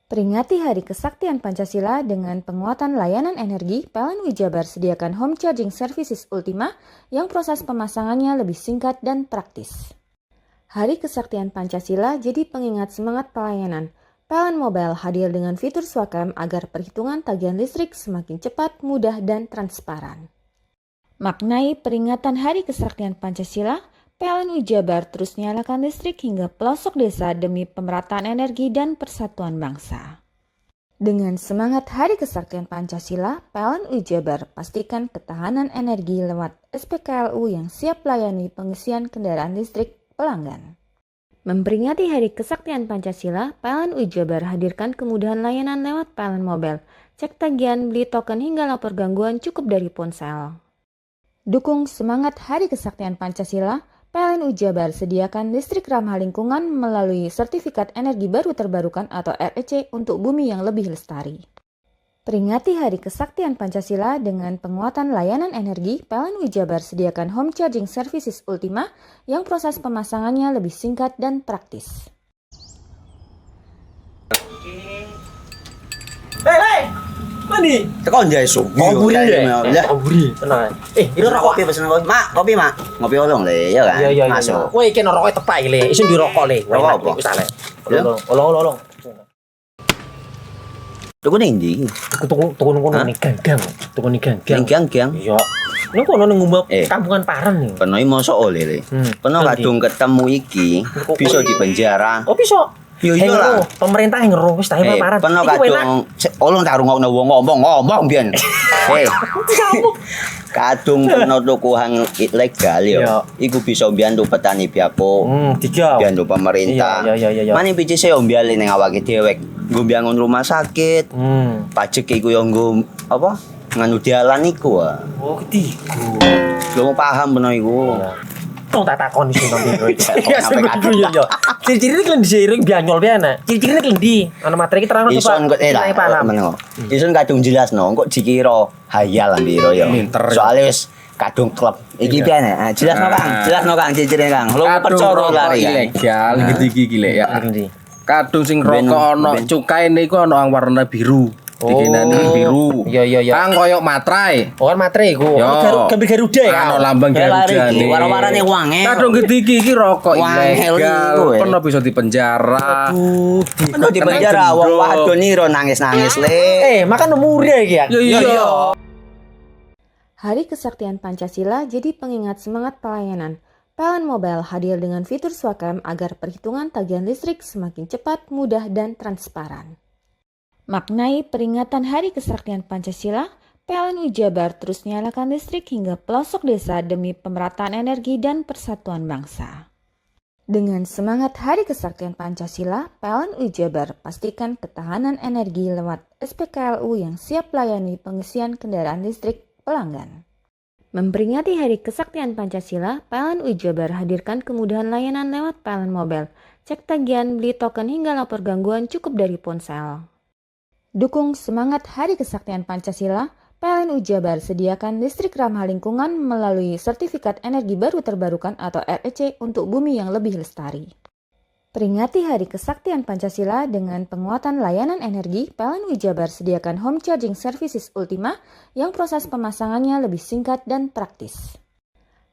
Peringati Hari Kesaktian Pancasila dengan penguatan layanan energi, PLN Jabar sediakan Home Charging Services Ultima yang proses pemasangannya lebih singkat dan praktis. Hari Kesaktian Pancasila jadi pengingat semangat pelayanan. PLN Mobile hadir dengan fitur Swakam agar perhitungan tagihan listrik semakin cepat, mudah, dan transparan. Maknai peringatan Hari Kesaktian Pancasila, PLN Jabar terus nyalakan listrik hingga pelosok desa demi pemerataan energi dan persatuan bangsa. Dengan semangat Hari Kesaktian Pancasila, PLN Jabar pastikan ketahanan energi lewat SPKLU yang siap layani pengisian kendaraan listrik pelanggan. Memperingati Hari Kesaktian Pancasila, PLN Jabar hadirkan kemudahan layanan lewat PLN Mobile, cek tagihan, beli token hingga lapor gangguan cukup dari ponsel. Dukung semangat Hari Kesaktian Pancasila, PLN Jabar sediakan listrik ramah lingkungan melalui Sertifikat Energi Baru Terbarukan atau REC untuk bumi yang lebih lestari. Peringati Hari Kesaktian Pancasila dengan penguatan layanan energi, PLN Jabar sediakan Home Charging Services Ultima yang proses pemasangannya lebih singkat dan praktis. Hei! Mandi. Tekan jaya su. Ngoburi deh. Ngoburi. Tenang. Ini rokok. Kopi pesen kopi. Mak, kopi mak. Ngopi olong le, ya kan? Iya. Masuk. Kowe iki rokok tepak le. Isin dirokok le. Rokok apa? Wis ale. Olong. Tuku ning ndi? Tuku ngono ning gang. Tuku ning gang. Gang. Iya. Ning kono ning ngumap kampungan Paren nih. Peno iki mosok oleh le. Peno kadung ketemu iki bisa dipenjara. Oh bisa. Yo iya lah. Pemerintah yang ngero wis tahe Paren. Peno kadung olong tak rungokno wong ngomong biyen. Kadung peno tuku hang ilegal yo. Iku bisa mbiyantu petani biako. Mbiyantu pemerintah. Iya. Mane pici se mbiali ning awake dhewek. Nggo mbiangun rumah sakit. Pajak iku yo nggo apa? Nganu dalan iku. Oh, ketiku. Lu paham peno iku. Tong tak takon di sini biro iki. Ya sebenarnya yo. Ciri-ciri iki diseiring bianyol piye ana. Ciri-ciri iki ndi? Ana materi iki terang to Pak. Isun kadung jelasno, kok dikira hayal biro yo. Soale wis kadung klub. Iki piye nek? Jelasno Kang, jelasno Kang ciri-cirine Kang. Lu percaya lari ilegal iki lek ya. Kadung sing rokok ana cukaine iku ana warna biru. Dikenani biru. Iya. Kang koyo materai. Oh kan materai iku. Gambar Garuda ya. Ana lambang Garuda. Warna-warnane wange. Kadung iki rokok ilegal. Pernah bisa dipenjara. Pernah dipenjara wong wadon niro nangis-nangis le. Makan murah iki ya. Iya. Hari Kesaktian Pancasila jadi pengingat semangat pelayanan. PLN Mobile hadir dengan fitur Swakam agar perhitungan tagihan listrik semakin cepat, mudah, dan transparan. Maknai peringatan Hari Kesaktian Pancasila, PLN Jabar terus nyalakan listrik hingga pelosok desa demi pemerataan energi dan persatuan bangsa. Dengan semangat Hari Kesaktian Pancasila, PLN Jabar pastikan ketahanan energi lewat SPKLU yang siap layani pengisian kendaraan listrik pelanggan. Memperingati Hari Kesaktian Pancasila, PLN Jabar hadirkan kemudahan layanan lewat PLN Mobile, cek tagihan, beli token hingga lapor gangguan cukup dari ponsel. Dukung semangat Hari Kesaktian Pancasila, PLN Jabar sediakan listrik ramah lingkungan melalui Sertifikat Energi Baru Terbarukan atau REC untuk bumi yang lebih lestari. Peringati Hari Kesaktian Pancasila dengan penguatan layanan energi, PLN Jabar sediakan home charging services Ultima yang proses pemasangannya lebih singkat dan praktis.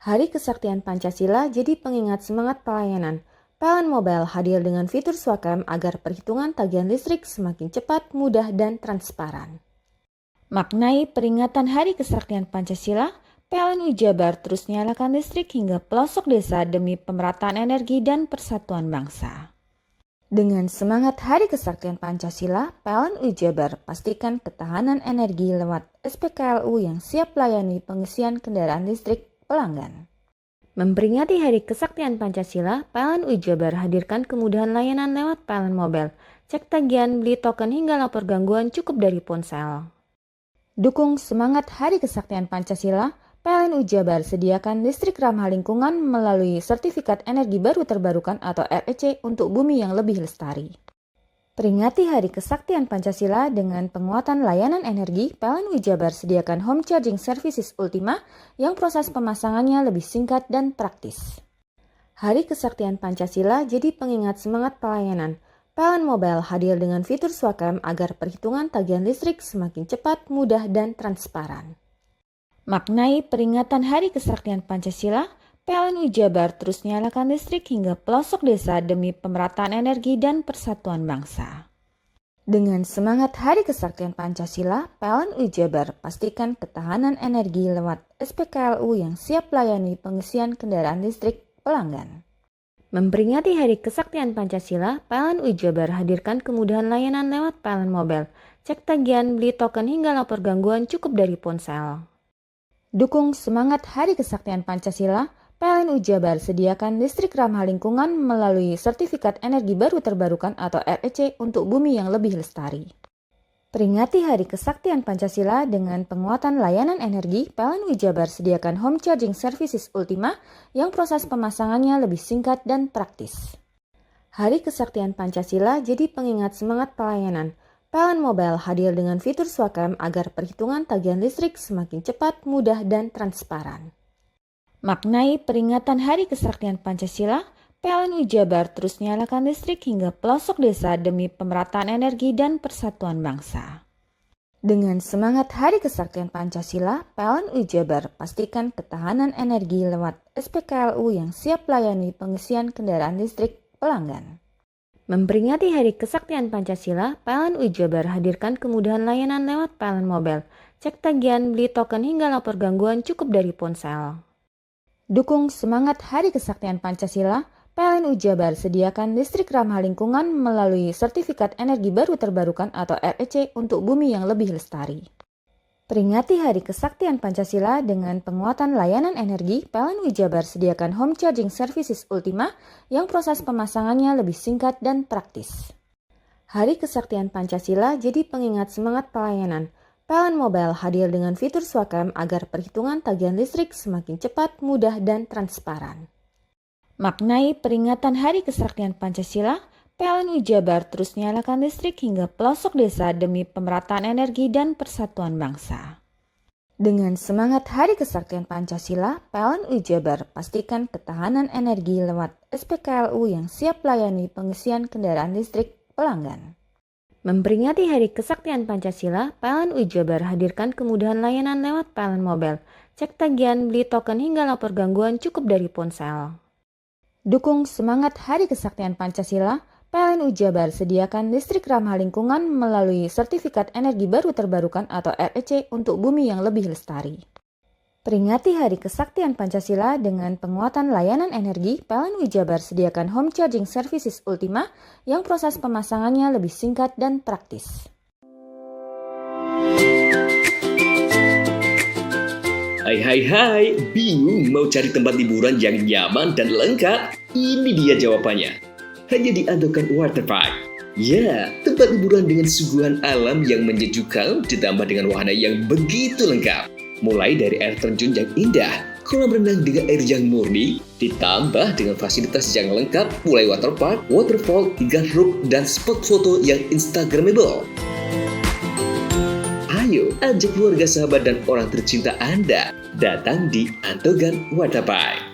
Hari Kesaktian Pancasila jadi pengingat semangat pelayanan. PLN Mobile hadir dengan fitur Swakam agar perhitungan tagihan listrik semakin cepat, mudah, dan transparan. Maknai peringatan Hari Kesaktian Pancasila, PLN Jabar terus nyalakan listrik hingga pelosok desa demi pemerataan energi dan persatuan bangsa. Dengan semangat Hari Kesaktian Pancasila, PLN Jabar pastikan ketahanan energi lewat SPKLU yang siap layani pengisian kendaraan listrik pelanggan. Memperingati Hari Kesaktian Pancasila, PLN Jabar hadirkan kemudahan layanan lewat PLN Mobile, cek tagihan, beli token hingga lapor gangguan cukup dari ponsel. Dukung semangat Hari Kesaktian Pancasila, PLN Jabar sediakan listrik ramah lingkungan melalui Sertifikat Energi Baru Terbarukan atau REC untuk bumi yang lebih lestari. Peringati Hari Kesaktian Pancasila dengan penguatan layanan energi, PLN Jabar sediakan home charging services Ultima yang proses pemasangannya lebih singkat dan praktis. Hari Kesaktian Pancasila jadi pengingat semangat pelayanan. PLN Mobile hadir dengan fitur Swakam agar perhitungan tagihan listrik semakin cepat, mudah, dan transparan. Maknai peringatan Hari Kesaktian Pancasila, PLN Jabar terus nyalakan listrik hingga pelosok desa demi pemerataan energi dan persatuan bangsa. Dengan semangat Hari Kesaktian Pancasila, PLN Jabar pastikan ketahanan energi lewat SPKLU yang siap layani pengisian kendaraan listrik pelanggan. Memperingati Hari Kesaktian Pancasila, PLN Jabar hadirkan kemudahan layanan lewat PLN Mobile, cek tagihan, beli token hingga lapor gangguan cukup dari ponsel. Dukung semangat Hari Kesaktian Pancasila, PLN Jabar sediakan listrik ramah lingkungan melalui Sertifikat Energi Baru Terbarukan atau REC untuk bumi yang lebih lestari. Peringati Hari Kesaktian Pancasila dengan penguatan layanan energi, PLN Jabar sediakan home charging services Ultima yang proses pemasangannya lebih singkat dan praktis. Hari Kesaktian Pancasila jadi pengingat semangat pelayanan. PLN Mobile hadir dengan fitur Swakam agar perhitungan tagihan listrik semakin cepat, mudah, dan transparan. Maknai peringatan Hari Kesaktian Pancasila, PLN Jabar terus nyalakan listrik hingga pelosok desa demi pemerataan energi dan persatuan bangsa. Dengan semangat Hari Kesaktian Pancasila, PLN Jabar pastikan ketahanan energi lewat SPKLU yang siap layani pengisian kendaraan listrik pelanggan. Memperingati Hari Kesaktian Pancasila, PLN Jabar hadirkan kemudahan layanan lewat PLN Mobile, cek tagihan, beli token hingga lapor gangguan cukup dari ponsel. Dukung semangat Hari Kesaktian Pancasila, PLN Jabar sediakan listrik ramah lingkungan melalui Sertifikat Energi Baru Terbarukan atau REC untuk bumi yang lebih lestari. Peringati Hari Kesaktian Pancasila dengan penguatan layanan energi, PLN Jabar sediakan home charging services Ultima yang proses pemasangannya lebih singkat dan praktis. Hari Kesaktian Pancasila jadi pengingat semangat pelayanan. PLN Mobile hadir dengan fitur Swakam agar perhitungan tagihan listrik semakin cepat, mudah, dan transparan. Maknai peringatan Hari Kesaktian Pancasila, PLN Jabar terus nyalakan listrik hingga pelosok desa demi pemerataan energi dan persatuan bangsa. Dengan semangat Hari Kesaktian Pancasila, PLN Jabar pastikan ketahanan energi lewat SPKLU yang siap layani pengisian kendaraan listrik pelanggan. Memperingati Hari Kesaktian Pancasila, PLN Jabar hadirkan kemudahan layanan lewat PLN Mobile, cek tagihan, beli token hingga lapor gangguan cukup dari ponsel. Dukung semangat Hari Kesaktian Pancasila, PLN Jabar sediakan listrik ramah lingkungan melalui Sertifikat Energi Baru Terbarukan atau REC untuk bumi yang lebih lestari. Peringati Hari Kesaktian Pancasila dengan penguatan layanan energi, PLN Jabar sediakan home charging services Ultima yang proses pemasangannya lebih singkat dan praktis. Hai, bingung mau cari tempat liburan yang nyaman dan lengkap? Ini dia jawabannya. Hanya di Andokan Waterpark. Ya, tempat liburan dengan suguhan alam yang menyejukkan ditambah dengan wahana yang begitu lengkap. Mulai dari air terjun yang indah, kolam renang dengan air yang murni, ditambah dengan fasilitas yang lengkap mulai waterpark, waterfall, hingga roof dan spot foto yang instagramable. Ayo, ajak keluarga, sahabat, dan orang tercinta Anda datang di Andokan Waterpark.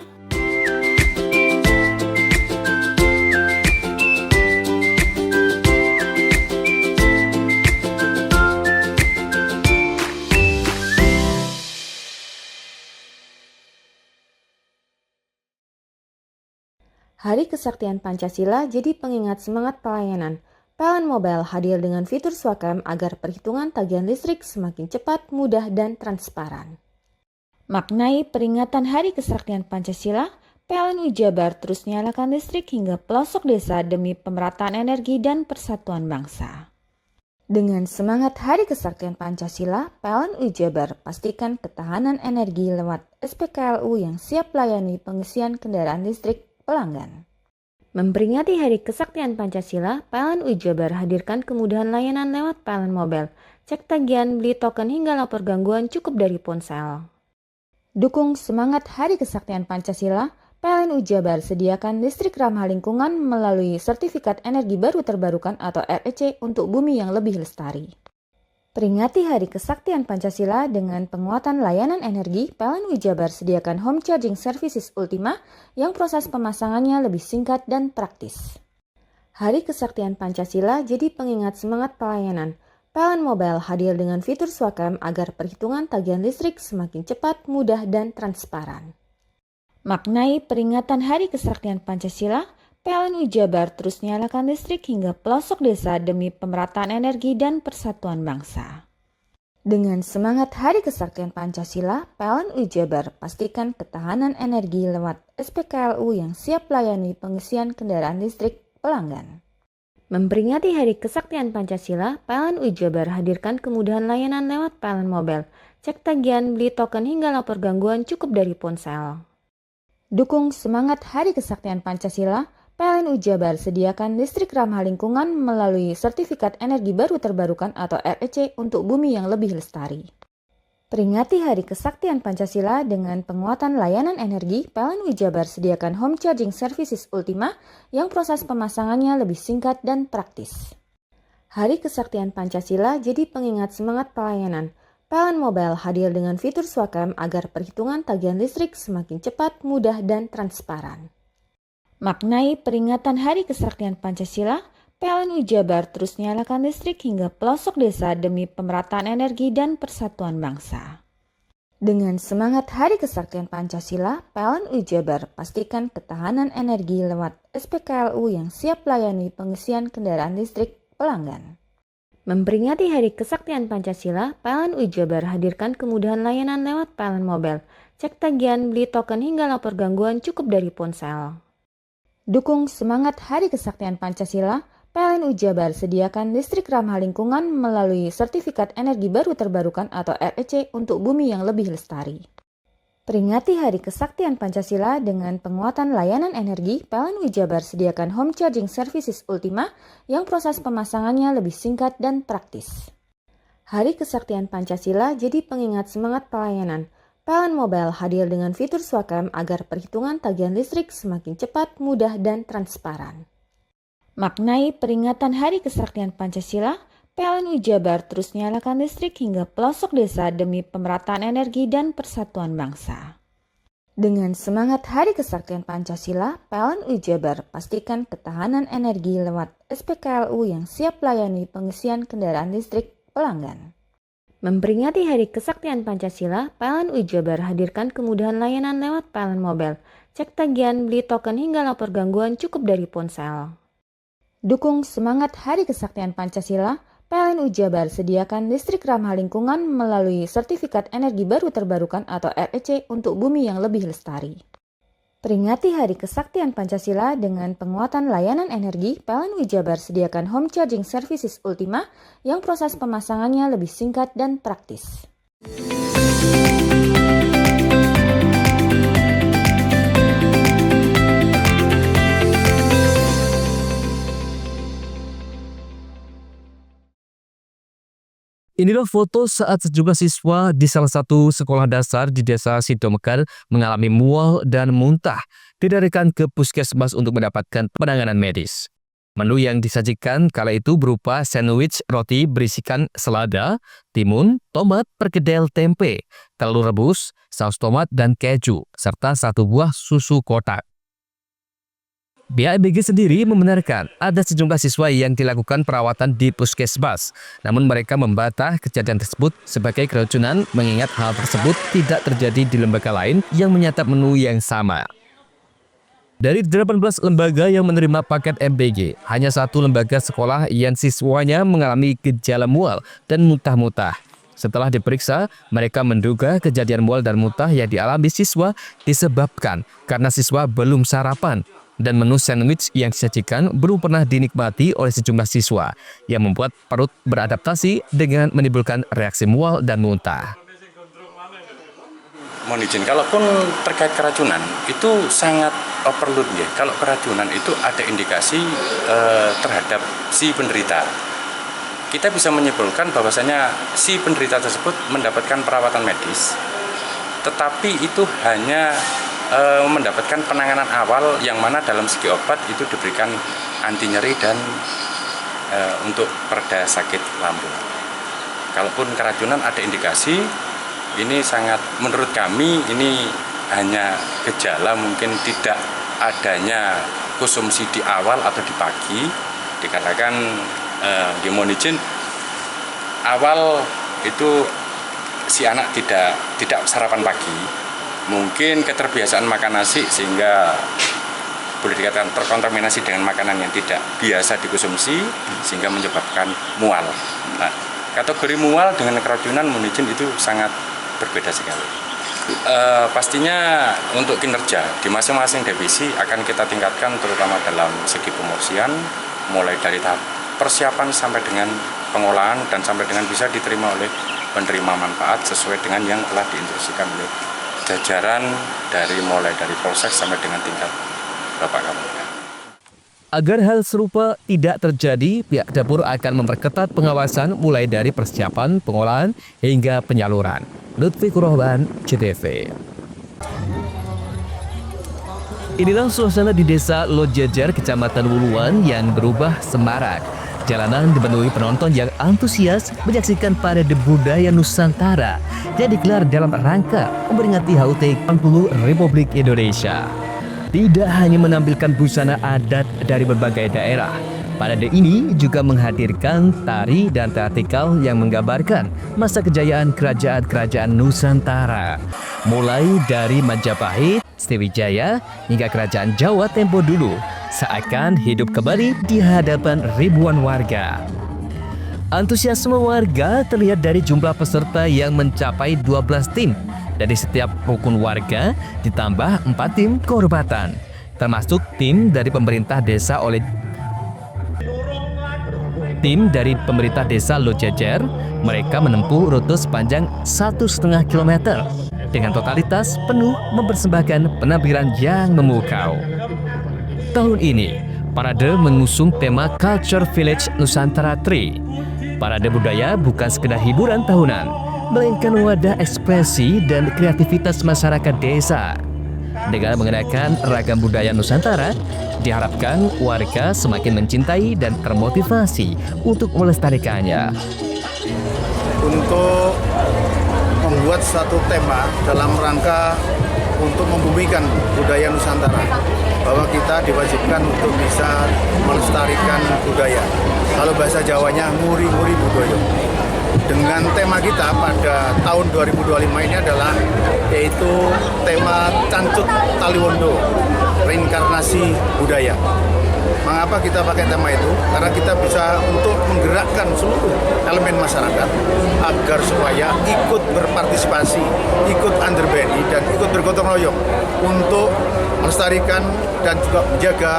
Hari Kesaktian Pancasila jadi pengingat semangat pelayanan. PLN Mobile hadir dengan fitur Swakam agar perhitungan tagihan listrik semakin cepat, mudah, dan transparan. Maknai peringatan Hari Kesaktian Pancasila, PLN Jabar terus nyalakan listrik hingga pelosok desa demi pemerataan energi dan persatuan bangsa. Dengan semangat Hari Kesaktian Pancasila, PLN Jabar pastikan ketahanan energi lewat SPKLU yang siap layani pengisian kendaraan listrik pelanggan. Memperingati Hari Kesaktian Pancasila, PLN Jabar hadirkan kemudahan layanan lewat PLN Mobile, cek tagihan, beli token hingga lapor gangguan cukup dari ponsel. Dukung semangat Hari Kesaktian Pancasila, PLN Jabar sediakan listrik ramah lingkungan melalui Sertifikat Energi Baru Terbarukan atau REC untuk bumi yang lebih lestari. Peringati Hari Kesaktian Pancasila dengan penguatan layanan energi, PLN Jabar sediakan home charging services Ultima yang proses pemasangannya lebih singkat dan praktis. Hari Kesaktian Pancasila jadi pengingat semangat pelayanan. PLN Mobile hadir dengan fitur Swakam agar perhitungan tagihan listrik semakin cepat, mudah, dan transparan. Maknai peringatan Hari Kesaktian Pancasila, PLN Jabar terus nyalakan listrik hingga pelosok desa demi pemerataan energi dan persatuan bangsa. Dengan semangat Hari Kesaktian Pancasila, PLN Jabar pastikan ketahanan energi lewat SPKLU yang siap layani pengisian kendaraan listrik pelanggan. Memperingati Hari Kesaktian Pancasila, PLN Jabar hadirkan kemudahan layanan lewat PLN Mobile, cek tagihan, beli token hingga lapor gangguan cukup dari ponsel. Dukung semangat Hari Kesaktian Pancasila, PLN Jabar sediakan listrik ramah lingkungan melalui Sertifikat Energi Baru Terbarukan atau REC untuk bumi yang lebih lestari. Peringati Hari Kesaktian Pancasila dengan penguatan layanan energi, PLN Jabar sediakan home charging services Ultima yang proses pemasangannya lebih singkat dan praktis. Hari Kesaktian Pancasila jadi pengingat semangat pelayanan. PLN Mobile hadir dengan fitur Swakam agar perhitungan tagihan listrik semakin cepat, mudah, dan transparan. Maknai peringatan Hari Kesaktian Pancasila, PLN Jabar terus nyalakan listrik hingga pelosok desa demi pemerataan energi dan persatuan bangsa. Dengan semangat Hari Kesaktian Pancasila, PLN Jabar pastikan ketahanan energi lewat SPKLU yang siap layani pengisian kendaraan listrik pelanggan. Memperingati Hari Kesaktian Pancasila, PLN Jabar hadirkan kemudahan layanan lewat PLN Mobile, cek tagihan, beli token hingga lapor gangguan cukup dari ponsel. Dukung semangat Hari Kesaktian Pancasila, PLN Jabar sediakan listrik ramah lingkungan melalui Sertifikat Energi Baru Terbarukan atau REC untuk bumi yang lebih lestari. Peringati Hari Kesaktian Pancasila dengan penguatan layanan energi, PLN Jabar sediakan home charging services Ultima yang proses pemasangannya lebih singkat dan praktis. Hari Kesaktian Pancasila jadi pengingat semangat pelayanan. PLN Mobile hadir dengan fitur Swakam agar perhitungan tagihan listrik semakin cepat, mudah, dan transparan. Maknai peringatan Hari Kesaktian Pancasila, PLN Jabar terus nyalakan listrik hingga pelosok desa demi pemerataan energi dan persatuan bangsa. Dengan semangat Hari Kesaktian Pancasila, PLN Jabar pastikan ketahanan energi lewat SPKLU yang siap melayani pengisian kendaraan listrik pelanggan. Memperingati Hari Kesaktian Pancasila, PLN Jabar hadirkan kemudahan layanan lewat PLN Mobile. Cek tagihan, beli token hingga lapor gangguan cukup dari ponsel. Dukung semangat Hari Kesaktian Pancasila, PLN Jabar sediakan listrik ramah lingkungan melalui Sertifikat Energi Baru Terbarukan atau REC untuk bumi yang lebih lestari. Peringati Hari Kesaktian Pancasila dengan penguatan layanan energi, PLN Jabar sediakan Home Charging Services Ultima yang proses pemasangannya lebih singkat dan praktis. Inilah foto saat sejumlah siswa di salah satu sekolah dasar di Desa Sidomekar mengalami mual dan muntah, dilarikan ke puskesmas untuk mendapatkan penanganan medis. Menu yang disajikan kala itu berupa sandwich roti berisikan selada, timun, tomat, perkedel tempe, telur rebus, saus tomat dan keju, serta satu buah susu kotak. BABG sendiri membenarkan ada sejumlah siswa yang dilakukan perawatan di puskesmas, namun mereka membantah kejadian tersebut sebagai keracunan mengingat hal tersebut tidak terjadi di lembaga lain yang menyantap menu yang sama. Dari 18 lembaga yang menerima paket MBG, hanya satu lembaga sekolah yang siswanya mengalami gejala mual dan muntah-muntah. Setelah diperiksa, mereka menduga kejadian mual dan muntah yang dialami siswa disebabkan karena siswa belum sarapan. Dan menu sandwich yang disajikan belum pernah dinikmati oleh sejumlah siswa yang membuat perut beradaptasi dengan menimbulkan reaksi mual dan muntah. Mohon izin, kalaupun terkait keracunan itu sangat overload ya. Kalau keracunan itu ada indikasi terhadap si penderita. Kita bisa menyimpulkan bahwasanya si penderita tersebut mendapatkan perawatan medis, tetapi itu hanya mendapatkan penanganan awal yang mana dalam segi obat itu diberikan anti nyeri dan untuk pereda sakit lambung. Kalaupun keracunan ada indikasi, ini sangat menurut kami ini hanya gejala mungkin tidak adanya konsumsi di awal atau di pagi, dikatakan mohon izin awal itu si anak tidak sarapan pagi. Mungkin keterbiasaan makan nasi sehingga boleh dikatakan terkontaminasi dengan makanan yang tidak biasa dikonsumsi sehingga menyebabkan mual. Nah, kategori mual dengan keracunan mohon izin itu sangat berbeda sekali. Pastinya untuk kinerja di masing-masing divisi akan kita tingkatkan terutama dalam segi pemorsian mulai dari tahap persiapan sampai dengan pengolahan dan sampai dengan bisa diterima oleh penerima manfaat sesuai dengan yang telah diinstruksikan oleh jajaran mulai dari polsek sampai dengan tingkat Bapak Kapolda. Agar hal serupa tidak terjadi, pihak dapur akan memperketat pengawasan mulai dari persiapan, pengolahan, hingga penyaluran. Lutfi Kurohban, CTV. Inilah suasana di Desa Lojajar, Kecamatan Wuluan yang berubah semarak. Jalanan dipenuhi penonton yang antusias menyaksikan parade budaya Nusantara yang digelar dalam rangka memperingati HUT ke-40 Republik Indonesia. Tidak hanya menampilkan busana adat dari berbagai daerah, parade ini juga menghadirkan tari dan teatrikal yang menggambarkan masa kejayaan kerajaan-kerajaan Nusantara, mulai dari Majapahit, Sriwijaya, hingga kerajaan Jawa tempo dulu, seakan hidup kembali di hadapan ribuan warga. Antusiasme warga terlihat dari jumlah peserta yang mencapai 12 tim. Dari setiap rukun warga ditambah 4 tim kehormatan, termasuk tim dari pemerintah desa Lojajar. Mereka menempuh rute sepanjang 1,5 km dengan totalitas penuh mempersembahkan penampilan yang memukau. Tahun ini, parade mengusung tema Culture Village Nusantara Tree. Parade budaya bukan sekedar hiburan tahunan, melainkan wadah ekspresi dan kreativitas masyarakat desa. Dengan mengenakan ragam budaya Nusantara, diharapkan warga semakin mencintai dan termotivasi untuk melestarikannya. Untuk membuat satu tema dalam rangka untuk membumikan budaya Nusantara, bahwa kita diwajibkan untuk bisa melestarikan budaya. Kalau bahasa Jawanya nguri-nguri budaya. Dengan tema kita pada tahun 2025 ini adalah yaitu tema Cancut Taliwondo, reinkarnasi budaya. Mengapa kita pakai tema itu? Karena kita bisa untuk menggerakkan seluruh elemen masyarakat agar supaya ikut berpartisipasi, ikut under BNI dan ikut bergotong royong untuk melestarikan dan juga menjaga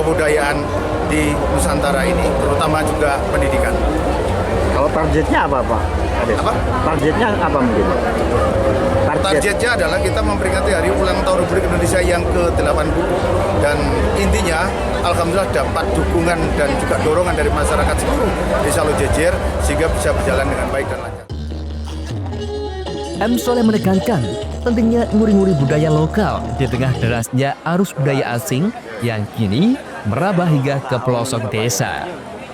kebudayaan di Nusantara ini, terutama juga pendidikan. Kalau targetnya apa, Pak? Apa? Targetnya apa mungkin? Targetnya adalah kita memperingati hari ulang tahun Republik Indonesia yang ke-80 dan intinya alhamdulillah dapat dukungan dan juga dorongan dari masyarakat seluruh Desa Lojejer sehingga bisa berjalan dengan baik dan lancar. M. Soleh menekankan pentingnya nguri-nguri budaya lokal di tengah derasnya arus budaya asing yang kini merambah hingga ke pelosok desa.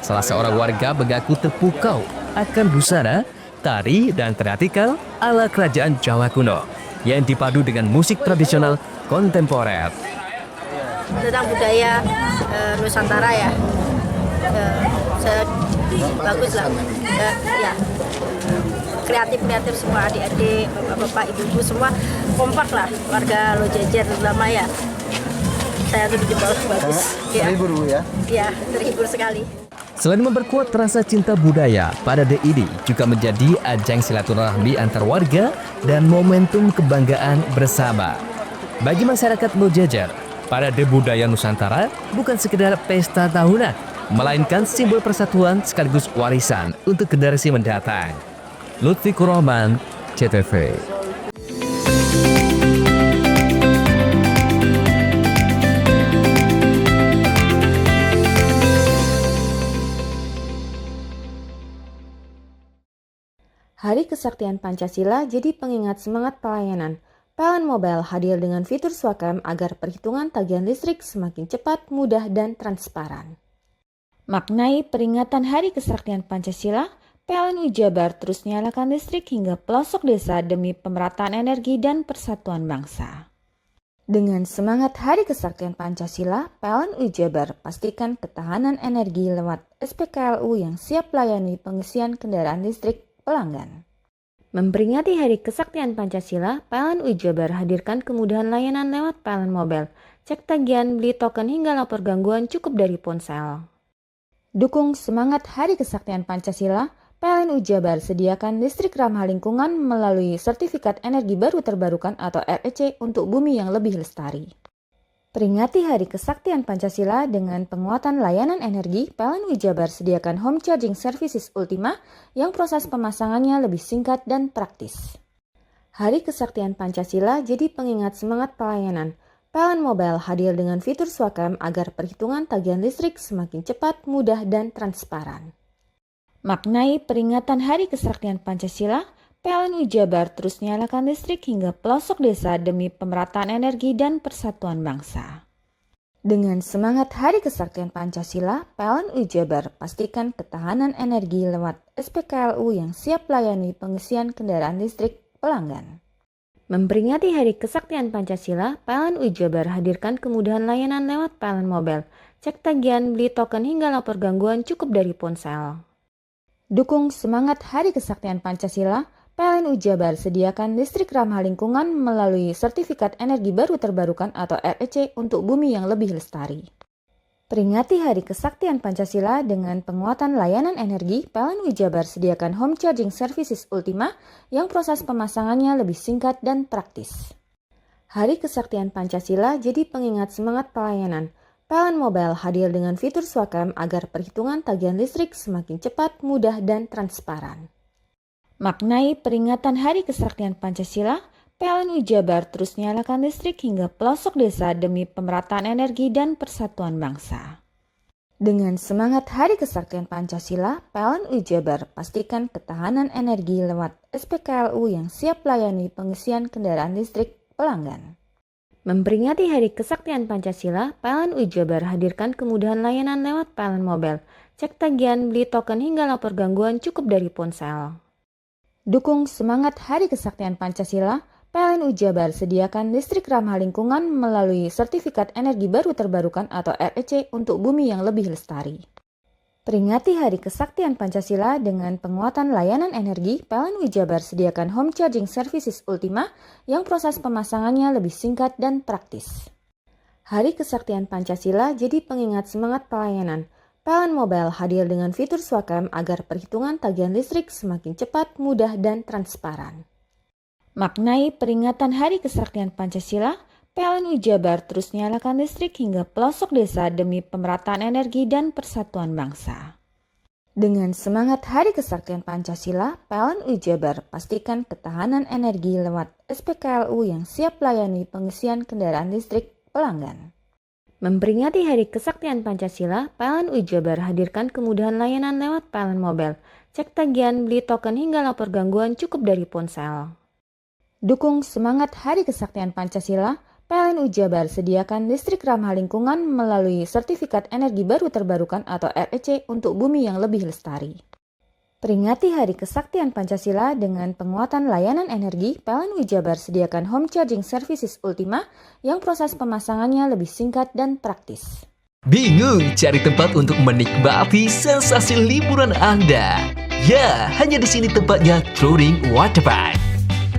Salah seorang warga mengaku terpukau akan busana, tari, dan teatrikal ala kerajaan Jawa kuno yang dipadu dengan musik tradisional kontemporer. Tentang budaya Nusantara ya, bagus lah. Ya. Kreatif semua adik-adik, bapak-bapak, ibu-ibu semua kompak lah, warga Lojejer terutama ya. Saya tuh dijebol bagus. Terhibur Bu ya? Iya, terhibur sekali. Selain memperkuat rasa cinta budaya, Parade ini juga menjadi ajang silaturahmi antar warga dan momentum kebanggaan bersama. Bagi masyarakat Lojejer, Parade Budaya Nusantara bukan sekedar pesta tahunan, melainkan simbol persatuan sekaligus warisan untuk generasi mendatang. Lutfi Kuroman, CTV. Hari Kesaktian Pancasila jadi pengingat semangat pelayanan. PLN Mobile hadir dengan fitur Swakam agar perhitungan tagihan listrik semakin cepat, mudah, dan transparan. Maknai peringatan Hari Kesaktian Pancasila, PLN Jabar terus nyalakan listrik hingga pelosok desa demi pemerataan energi dan persatuan bangsa. Dengan semangat Hari Kesaktian Pancasila, PLN Jabar pastikan ketahanan energi lewat SPKLU yang siap melayani pengisian kendaraan listrik pelanggan. Memperingati Hari Kesaktian Pancasila, PLN Jabar hadirkan kemudahan layanan lewat PLN Mobile. Cek tagihan, beli token hingga lapor gangguan cukup dari ponsel. Dukung semangat Hari Kesaktian Pancasila, PLN Jabar sediakan listrik ramah lingkungan melalui Sertifikat Energi Baru Terbarukan atau REC untuk bumi yang lebih lestari. Peringati Hari Kesaktian Pancasila dengan penguatan layanan energi, PLN Jabar sediakan Home Charging Services Ultima yang proses pemasangannya lebih singkat dan praktis. Hari Kesaktian Pancasila jadi pengingat semangat pelayanan. PLN Mobile hadir dengan fitur Swakam agar perhitungan tagihan listrik semakin cepat, mudah, dan transparan. Maknai peringatan Hari Kesaktian Pancasila, PLN Jabar terus nyalakan listrik hingga pelosok desa demi pemerataan energi dan persatuan bangsa. Dengan semangat Hari Kesaktian Pancasila, PLN Jabar pastikan ketahanan energi lewat SPKLU yang siap melayani pengisian kendaraan listrik pelanggan. Memperingati Hari Kesaktian Pancasila, PLN Jabar hadirkan kemudahan layanan lewat PLN Mobile. Cek tagihan, beli token hingga lapor gangguan cukup dari ponsel. Dukung semangat Hari Kesaktian Pancasila, PLN Jabar sediakan listrik ramah lingkungan melalui Sertifikat Energi Baru Terbarukan atau REC untuk bumi yang lebih lestari. Peringati Hari Kesaktian Pancasila dengan penguatan layanan energi, PLN Jabar sediakan Home Charging Services Ultima yang proses pemasangannya lebih singkat dan praktis. Hari Kesaktian Pancasila jadi pengingat semangat pelayanan. PLN Mobile hadir dengan fitur Swakam agar perhitungan tagihan listrik semakin cepat, mudah, dan transparan. Maknai peringatan Hari Kesaktian Pancasila, PLN Jabar terus nyalakan listrik hingga pelosok desa demi pemerataan energi dan persatuan bangsa. Dengan semangat Hari Kesaktian Pancasila, PLN UI Jabar pastikan ketahanan energi lewat SPKLU yang siap layani pengisian kendaraan listrik pelanggan. Memperingati Hari Kesaktian Pancasila, PLN UI Jabar hadirkan kemudahan layanan lewat PLN Mobile, cek tagihan, beli token hingga lapor gangguan cukup dari ponsel. Dukung semangat Hari Kesaktian Pancasila, PLN UI Jabar sediakan listrik ramah lingkungan melalui Sertifikat Energi Baru Terbarukan atau REC untuk bumi yang lebih lestari. Peringati Hari Kesaktian Pancasila dengan penguatan layanan energi, PLN UI Jabar sediakan Home Charging Services Ultima yang proses pemasangannya lebih singkat dan praktis. Hari Kesaktian Pancasila jadi pengingat semangat pelayanan. PLN Mobile hadir dengan fitur Swakam agar perhitungan tagihan listrik semakin cepat, mudah, dan transparan. Maknai peringatan Hari Kesaktian Pancasila, PLN UI Jabar terus nyalakan listrik hingga pelosok desa demi pemerataan energi dan persatuan bangsa. Dengan semangat Hari Kesaktian Pancasila, PLN UI Jabar pastikan ketahanan energi lewat SPKLU yang siap layani pengisian kendaraan listrik pelanggan. Memperingati Hari Kesaktian Pancasila, PLN UI Jabar hadirkan kemudahan layanan lewat PLN Mobile, cek tagihan, beli token hingga lapor gangguan cukup dari ponsel. Dukung semangat Hari Kesaktian Pancasila, PLN UI Jabar sediakan listrik ramah lingkungan melalui Sertifikat Energi Baru Terbarukan atau REC untuk bumi yang lebih lestari. Peringati Hari Kesaktian Pancasila dengan penguatan layanan energi, PLN UI Jabar sediakan Home Charging Services Ultima yang proses pemasangannya lebih singkat dan praktis. Bingung cari tempat untuk menikmati sensasi liburan Anda? Ya, hanya di sini tempatnya Touring Waterpark.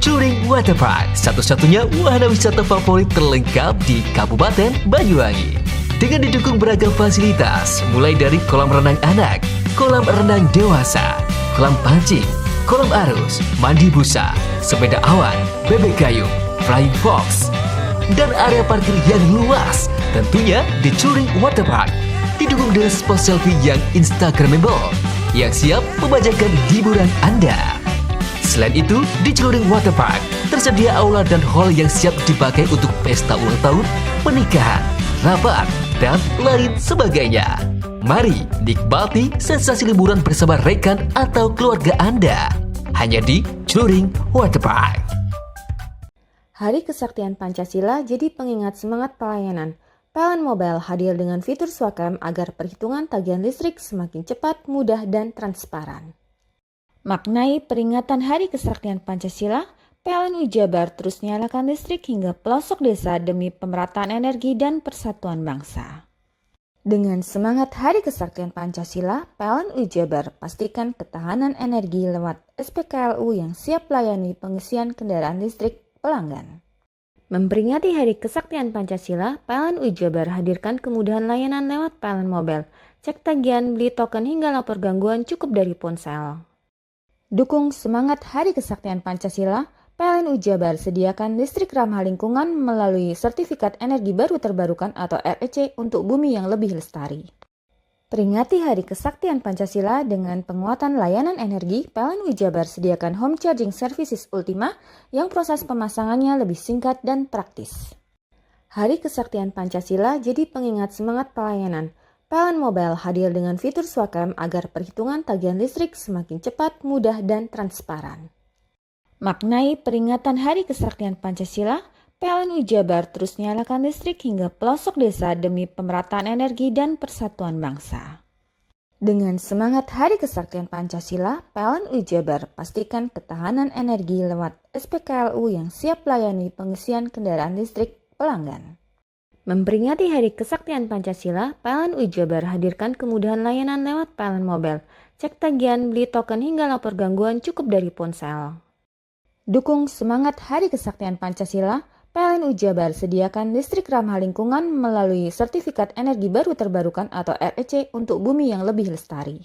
Touring Waterpark, satu-satunya wahana wisata favorit terlengkap di Kabupaten Banyuwangi. Dengan didukung beragam fasilitas, mulai dari kolam renang anak, kolam renang dewasa, kolam pancing, kolam arus, mandi busa, sepeda awan, bebek kayu, flying fox, dan area parkir yang luas. Tentunya di Touring Waterpark, didukung dengan spot selfie yang instagramable, yang siap membajakan hiburan Anda. Selain itu, di Touring Waterpark tersedia aula dan hall yang siap dipakai untuk pesta ulang tahun, pernikahan, rapat, dan lain sebagainya. Mari nikmati sensasi liburan bersama rekan atau keluarga Anda. Hanya di Touring Waterpark. Hari Kesaktian Pancasila jadi pengingat semangat pelayanan. PLN Mobile hadir dengan fitur Swakam agar perhitungan tagihan listrik semakin cepat, mudah, dan transparan. Maknai peringatan Hari Kesaktian Pancasila, PLN UI Jabar terus nyalakan listrik hingga pelosok desa demi pemerataan energi dan persatuan bangsa. Dengan semangat Hari Kesaktian Pancasila, PLN UI Jabar pastikan ketahanan energi lewat SPKLU yang siap layani pengisian kendaraan listrik pelanggan. Memperingati Hari Kesaktian Pancasila, PLN UI Jabar hadirkan kemudahan layanan lewat PLN Mobile, cek tagihan, beli token hingga lapor gangguan cukup dari ponsel. Dukung semangat Hari Kesaktian Pancasila, PLN UI Jabar sediakan listrik ramah lingkungan melalui Sertifikat Energi Baru Terbarukan atau REC untuk bumi yang lebih lestari. Peringati Hari Kesaktian Pancasila dengan penguatan layanan energi, PLN UI Jabar sediakan Home Charging Services Ultima yang proses pemasangannya lebih singkat dan praktis. Hari Kesaktian Pancasila jadi pengingat semangat pelayanan. PLN Mobile hadir dengan fitur Swakam agar perhitungan tagihan listrik semakin cepat, mudah, dan transparan. Maknai peringatan Hari Kesaktian Pancasila, PLN UI Jabar terus nyalakan listrik hingga pelosok desa demi pemerataan energi dan persatuan bangsa. Dengan semangat Hari Kesaktian Pancasila, PLN UI Jabar pastikan ketahanan energi lewat SPKLU yang siap layani pengisian kendaraan listrik pelanggan. Memperingati Hari Kesaktian Pancasila, PLN UI Jabar hadirkan kemudahan layanan lewat PLN Mobile, cek tagihan, beli token hingga lapor gangguan cukup dari ponsel. Dukung semangat Hari Kesaktian Pancasila, PLN UI Jabar sediakan listrik ramah lingkungan melalui Sertifikat Energi Baru Terbarukan atau REC untuk bumi yang lebih lestari.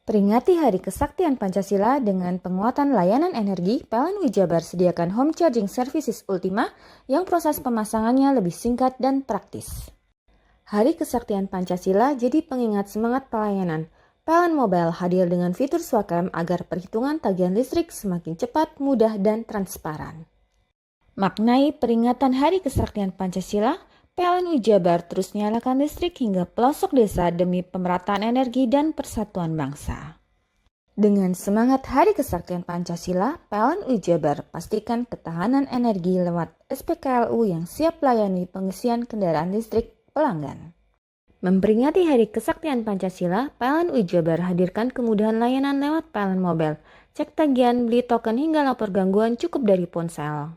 Peringati Hari Kesaktian Pancasila dengan penguatan layanan energi, PLN UI Jabar sediakan Home Charging Services Ultima yang proses pemasangannya lebih singkat dan praktis. Hari Kesaktian Pancasila jadi pengingat semangat pelayanan. PLN Mobile hadir dengan fitur Swakam agar perhitungan tagihan listrik semakin cepat, mudah, dan transparan. Maknai peringatan Hari Kesaktian Pancasila, PLN Jabar terus nyalakan listrik hingga pelosok desa demi pemerataan energi dan persatuan bangsa. Dengan semangat Hari Kesaktian Pancasila, PLN Jabar pastikan ketahanan energi lewat SPKLU yang siap layani pengisian kendaraan listrik pelanggan. Memperingati Hari Kesaktian Pancasila, PLN Jabar hadirkan kemudahan layanan lewat PLN Mobile, cek tagihan, beli token hingga lapor gangguan cukup dari ponsel.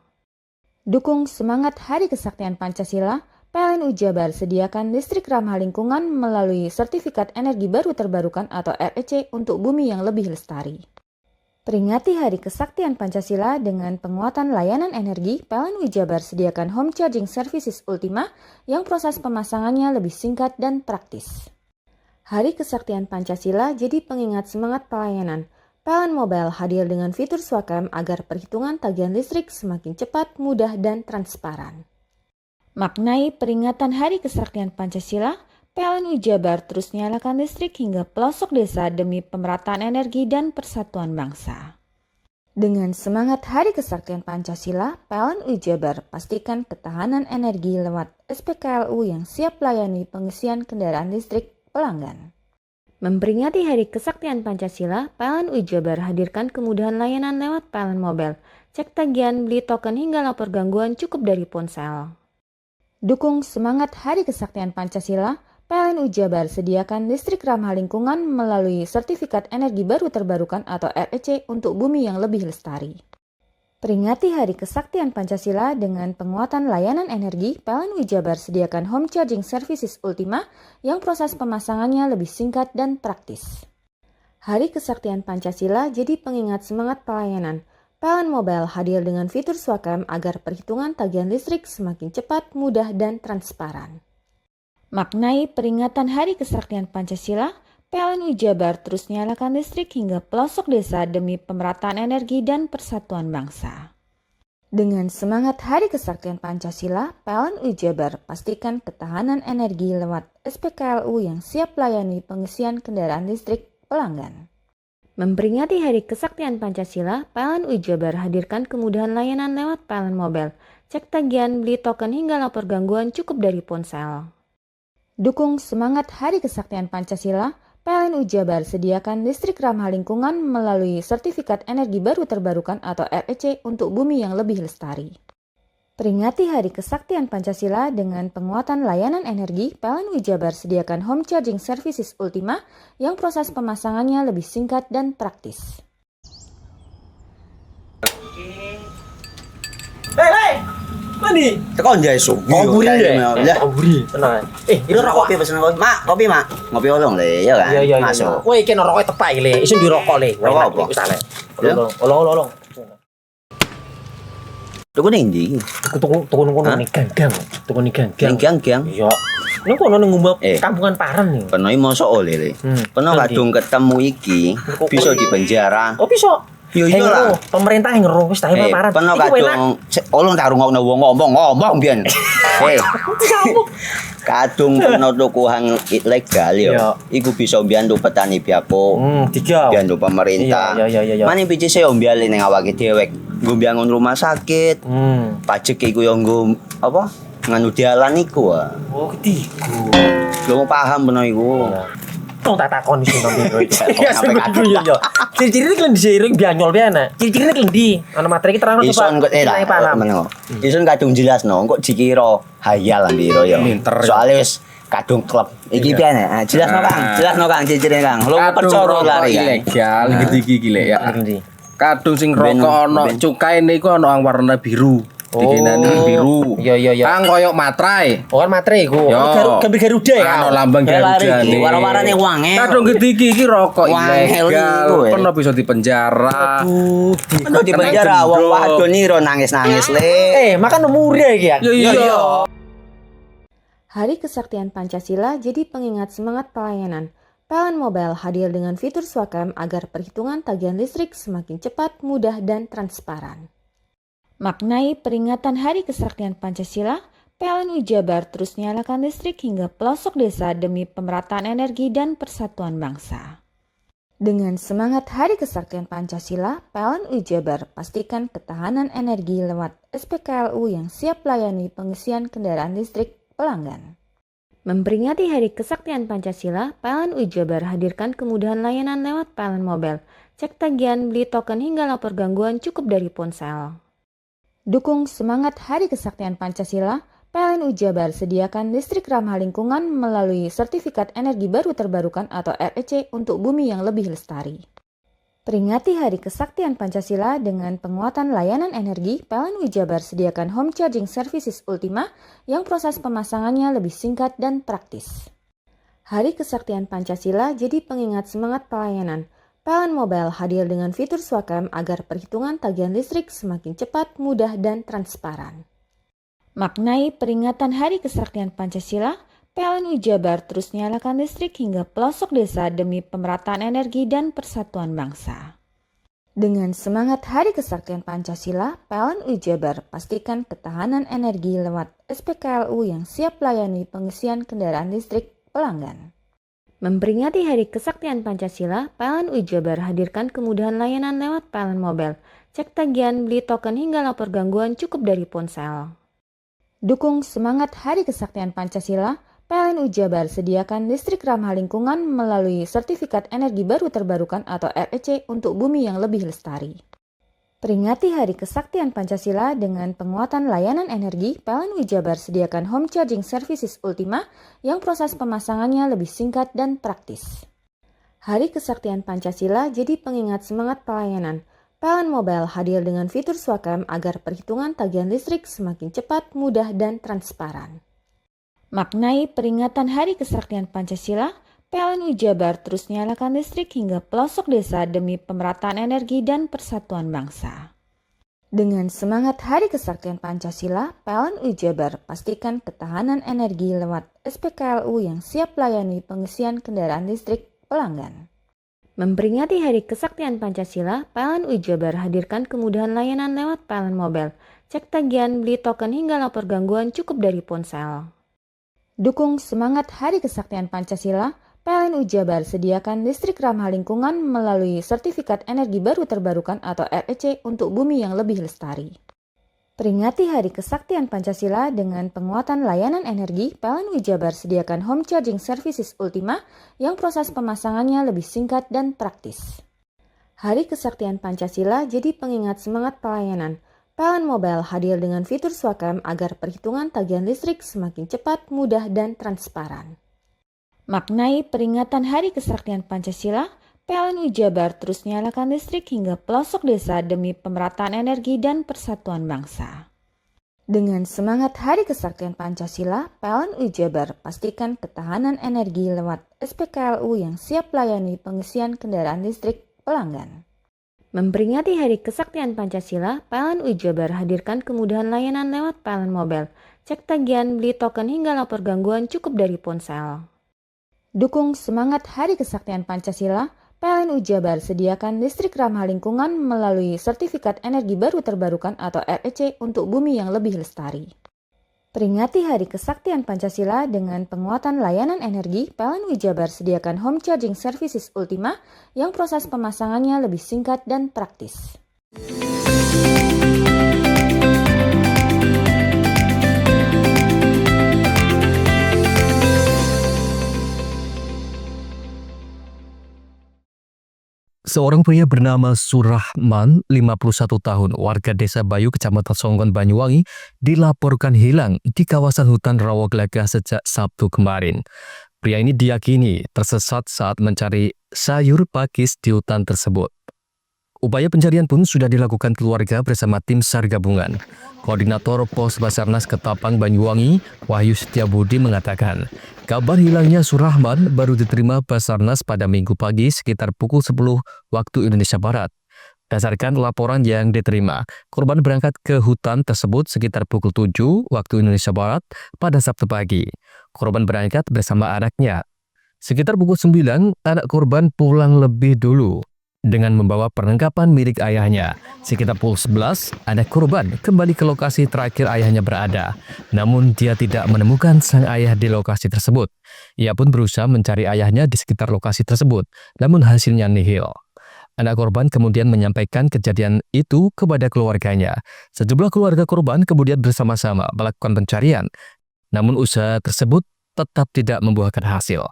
Dukung semangat Hari Kesaktian Pancasila, PLN Jabar sediakan listrik ramah lingkungan melalui Sertifikat Energi Baru Terbarukan atau REC untuk bumi yang lebih lestari. Peringati Hari Kesaktian Pancasila dengan penguatan layanan energi, PLN Jabar sediakan Home Charging Services Ultima yang proses pemasangannya lebih singkat dan praktis. Hari Kesaktian Pancasila jadi pengingat semangat pelayanan. PLN Mobile hadir dengan fitur Swakam agar perhitungan tagihan listrik semakin cepat, mudah, dan transparan. Maknai peringatan Hari Kesaktian Pancasila, PLN Jabar terus nyalakan listrik hingga pelosok desa demi pemerataan energi dan persatuan bangsa. Dengan semangat Hari Kesaktian Pancasila, PLN Jabar pastikan ketahanan energi lewat SPKLU yang siap layani pengisian kendaraan listrik pelanggan. Memperingati Hari Kesaktian Pancasila, PLN Jabar hadirkan kemudahan layanan lewat PLN Mobile, cek tagihan, beli token hingga lapor gangguan cukup dari ponsel. Dukung semangat Hari Kesaktian Pancasila, PLN Jabar sediakan listrik ramah lingkungan melalui Sertifikat Energi Baru Terbarukan atau REC untuk bumi yang lebih lestari. Peringati Hari Kesaktian Pancasila dengan penguatan layanan energi, PLN Jabar sediakan Home Charging Services Ultima yang proses pemasangannya lebih singkat dan praktis. Hari Kesaktian Pancasila jadi pengingat semangat pelayanan. PLN Mobile hadir dengan fitur Swakam agar perhitungan tagihan listrik semakin cepat, mudah, dan transparan. Maknai peringatan Hari Kesaktian Pancasila, PLN Jabar terus nyalakan listrik hingga pelosok desa demi pemerataan energi dan persatuan bangsa. Dengan semangat Hari Kesaktian Pancasila, PLN Jabar pastikan ketahanan energi lewat SPKLU yang siap layani pengisian kendaraan listrik pelanggan. Memperingati Hari Kesaktian Pancasila, PLN Jabar hadirkan kemudahan layanan lewat PLN Mobile, cek tagihan, beli token hingga lapor gangguan cukup dari ponsel. Dukung semangat Hari Kesaktian Pancasila, PLN Jabar sediakan listrik ramah lingkungan melalui Sertifikat Energi Baru Terbarukan atau REC untuk bumi yang lebih lestari. Peringati Hari Kesaktian Pancasila dengan penguatan layanan energi, PLN Jabar sediakan Home Charging Services Ultima yang proses pemasangannya lebih singkat dan praktis. Hei! Mandi. Tekan jaya su. Komburi deh. Ya. Komburi. Tenang. Ini rokok kopi pesen kopi. Mak, kopi mak. Ngopi olong le, ya kan? Iya. Masuk. Woi, iki rokok tepak le. Isin dirokok le. Rokok apa? Wis ale. Olong. Tuku ning ndi? Tuku ngono ning gang. Tuku ning gang. Ning gang. Iya. Ning kono ning ngombe kampungan Paren nih. Peno iki mosok oleh le. Peno kadung ketemu iki bisa dipenjara. Oh bisa. Yo iya lah. Pemerintah yang ngeru wis tahe Paren. Peno kadung olong tak rungokno wong ngomong biyen. Kadung peno tuku hang ilegal yo. Iku bisa mbiyantu petani biako. Mbiyantu pemerintah. Iya. Mane pici se ombyale ning awake dhewek. Nggo mbiyangun rumah sakit. Pajak iku yo nggo apa? Nganu dalan iku. Oh, ketiku. Lu paham peno iku. Tong tak takon iso nang biro iki. Iya. Ciri-cirine klendhi seiring bianyol piana. Ciri-cirine klendhi. Ana materi iki terang coba. Ison kok meneng. Ison kadung jelasno, kok dikira hayal biro yo. Soale wis kadung klub. Iki piana? Jelasno Kang, ciri-cirine Kang. Lu percaya lari ilegal iki lek ya. Kadung sing rokok ana cukaine iku ana warna biru. Dikenani biru. Iya. Kang koyo materai. Oh kan materai iku. Gambar Garuda ya. Ana lambang Garuda. Warna-warnane wangel. Kadung iki rokok ilegal. Pernah bisa dipenjara. Aduh, dipenjara wong wadon iro nangis-nangis le. Makan murah iki ya. Iya. Hari Kesaktian Pancasila jadi pengingat semangat pelayanan. PLN Mobile hadir dengan fitur Swakam agar perhitungan tagihan listrik semakin cepat, mudah, dan transparan. Maknai peringatan Hari Kesaktian Pancasila, PLN Jabar terus nyalakan listrik hingga pelosok desa demi pemerataan energi dan persatuan bangsa. Dengan semangat Hari Kesaktian Pancasila, PLN Jabar pastikan ketahanan energi lewat SPKLU yang siap layani pengisian kendaraan listrik pelanggan. Memperingati Hari Kesaktian Pancasila, PLN UI Jabar hadirkan kemudahan layanan lewat PLN Mobile. Cek tagihan, beli token hingga lapor gangguan cukup dari ponsel. Dukung semangat Hari Kesaktian Pancasila, PLN UI Jabar sediakan listrik ramah lingkungan melalui Sertifikat Energi Baru Terbarukan atau REC untuk bumi yang lebih lestari. Peringati Hari Kesaktian Pancasila dengan penguatan layanan energi, PLN UI Jabar sediakan Home Charging Services Ultima yang proses pemasangannya lebih singkat dan praktis. Hari Kesaktian Pancasila jadi pengingat semangat pelayanan. PLN Mobile hadir dengan fitur Swakam agar perhitungan tagihan listrik semakin cepat, mudah, dan transparan. Maknai peringatan Hari Kesaktian Pancasila, PLN UI Jabar terus nyalakan listrik hingga pelosok desa demi pemerataan energi dan persatuan bangsa. Dengan semangat Hari Kesaktian Pancasila, PLN UI Jabar pastikan ketahanan energi lewat SPKLU yang siap layani pengisian kendaraan listrik pelanggan. Memperingati Hari Kesaktian Pancasila, PLN UI Jabar hadirkan kemudahan layanan lewat PLN Mobile. Cek tagihan, beli token hingga lapor gangguan cukup dari ponsel. Dukung semangat Hari Kesaktian Pancasila, PLN UI Jabar sediakan listrik ramah lingkungan melalui Sertifikat Energi Baru Terbarukan atau REC untuk bumi yang lebih lestari. Peringati Hari Kesaktian Pancasila dengan penguatan layanan energi, PLN UI Jabar sediakan Home Charging Services Ultima yang proses pemasangannya lebih singkat dan praktis. Hari Kesaktian Pancasila jadi pengingat semangat pelayanan. PLN Mobile hadir dengan fitur Swakam agar perhitungan tagihan listrik semakin cepat, mudah, dan transparan. Maknai peringatan Hari Kesaktian Pancasila, PLN UI Jabar terus nyalakan listrik hingga pelosok desa demi pemerataan energi dan persatuan bangsa. Dengan semangat Hari Kesaktian Pancasila, PLN UI Jabar pastikan ketahanan energi lewat SPKLU yang siap layani pengisian kendaraan listrik pelanggan. Memperingati Hari Kesaktian Pancasila, PLN UI Jabar hadirkan kemudahan layanan lewat PLN Mobile. Cek tagihan, beli token hingga lapor gangguan cukup dari ponsel. Dukung semangat Hari Kesaktian Pancasila, PLN UI Jabar sediakan listrik ramah lingkungan melalui Sertifikat Energi Baru Terbarukan atau REC untuk bumi yang lebih lestari. Peringati Hari Kesaktian Pancasila dengan penguatan layanan energi, PLN UI Jabar sediakan Home Charging Services Ultima yang proses pemasangannya lebih singkat dan praktis. Hari Kesaktian Pancasila jadi pengingat semangat pelayanan. PLN Mobile hadir dengan fitur Swakam agar perhitungan tagihan listrik semakin cepat, mudah, dan transparan. Maknai peringatan Hari Kesaktian Pancasila, PLN UI Jabar terus nyalakan listrik hingga pelosok desa demi pemerataan energi dan persatuan bangsa. Dengan semangat Hari Kesaktian Pancasila, PLN UI Jabar pastikan ketahanan energi lewat SPKLU yang siap layani pengisian kendaraan listrik pelanggan. Memperingati Hari Kesaktian Pancasila, PLN UI Jabar hadirkan kemudahan layanan lewat PLN Mobile. Cek tagihan, beli token hingga lapor gangguan cukup dari ponsel. Dukung semangat Hari Kesaktian Pancasila, PLN UI Jabar sediakan listrik ramah lingkungan melalui Sertifikat Energi Baru Terbarukan atau REC untuk bumi yang lebih lestari. Peringati Hari Kesaktian Pancasila dengan penguatan layanan energi, PLN UI Jabar sediakan Home Charging Services Ultima yang proses pemasangannya lebih singkat dan praktis. Seorang pria bernama Surahman, 51 tahun, warga desa Bayu, Kecamatan Songgon, Banyuwangi, dilaporkan hilang di kawasan hutan Rawaglaga sejak Sabtu kemarin. Pria ini diyakini tersesat saat mencari sayur pakis di hutan tersebut. Upaya pencarian pun sudah dilakukan keluarga bersama tim SAR gabungan. Koordinator Pos Basarnas Ketapang Banyuwangi, Wahyu Setiabudi mengatakan, kabar hilangnya Surahman baru diterima Basarnas pada Minggu pagi sekitar pukul 10 waktu Indonesia Barat. Berdasarkan laporan yang diterima, korban berangkat ke hutan tersebut sekitar pukul 7 waktu Indonesia Barat pada Sabtu pagi. Korban berangkat bersama anaknya. Sekitar pukul 9, anak korban pulang lebih dulu dengan membawa perlengkapan milik ayahnya. Sekitar pukul 11, anak korban kembali ke lokasi terakhir ayahnya berada. Namun dia tidak menemukan sang ayah di lokasi tersebut. Ia pun berusaha mencari ayahnya di sekitar lokasi tersebut, namun hasilnya nihil. Anak korban kemudian menyampaikan kejadian itu kepada keluarganya. Sejumlah keluarga korban kemudian bersama-sama melakukan pencarian. Namun usaha tersebut tetap tidak membuahkan hasil.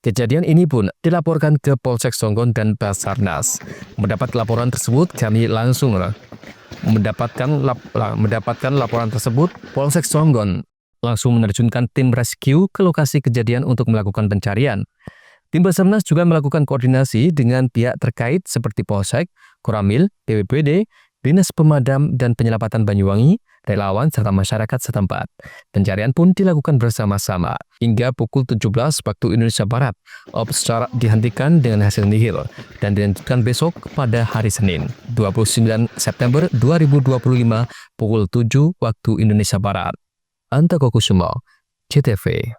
Kejadian ini pun dilaporkan ke Polsek Songgon dan Basarnas. Mendapat laporan tersebut, kami langsung mendapatkan laporan tersebut. Polsek Songgon langsung menerjunkan tim rescue ke lokasi kejadian untuk melakukan pencarian. Tim Basarnas juga melakukan koordinasi dengan pihak terkait seperti Polsek, Koramil, BPBD, Dinas Pemadam dan Penyelamatan Banyuwangi, relawan serta masyarakat setempat. Pencarian pun dilakukan bersama-sama hingga pukul 17 waktu Indonesia Barat. Operasi dihentikan dengan hasil nihil dan dilanjutkan besok pada hari Senin, 29 September 2025 pukul 7 waktu Indonesia Barat. Antakokusumo, CTV.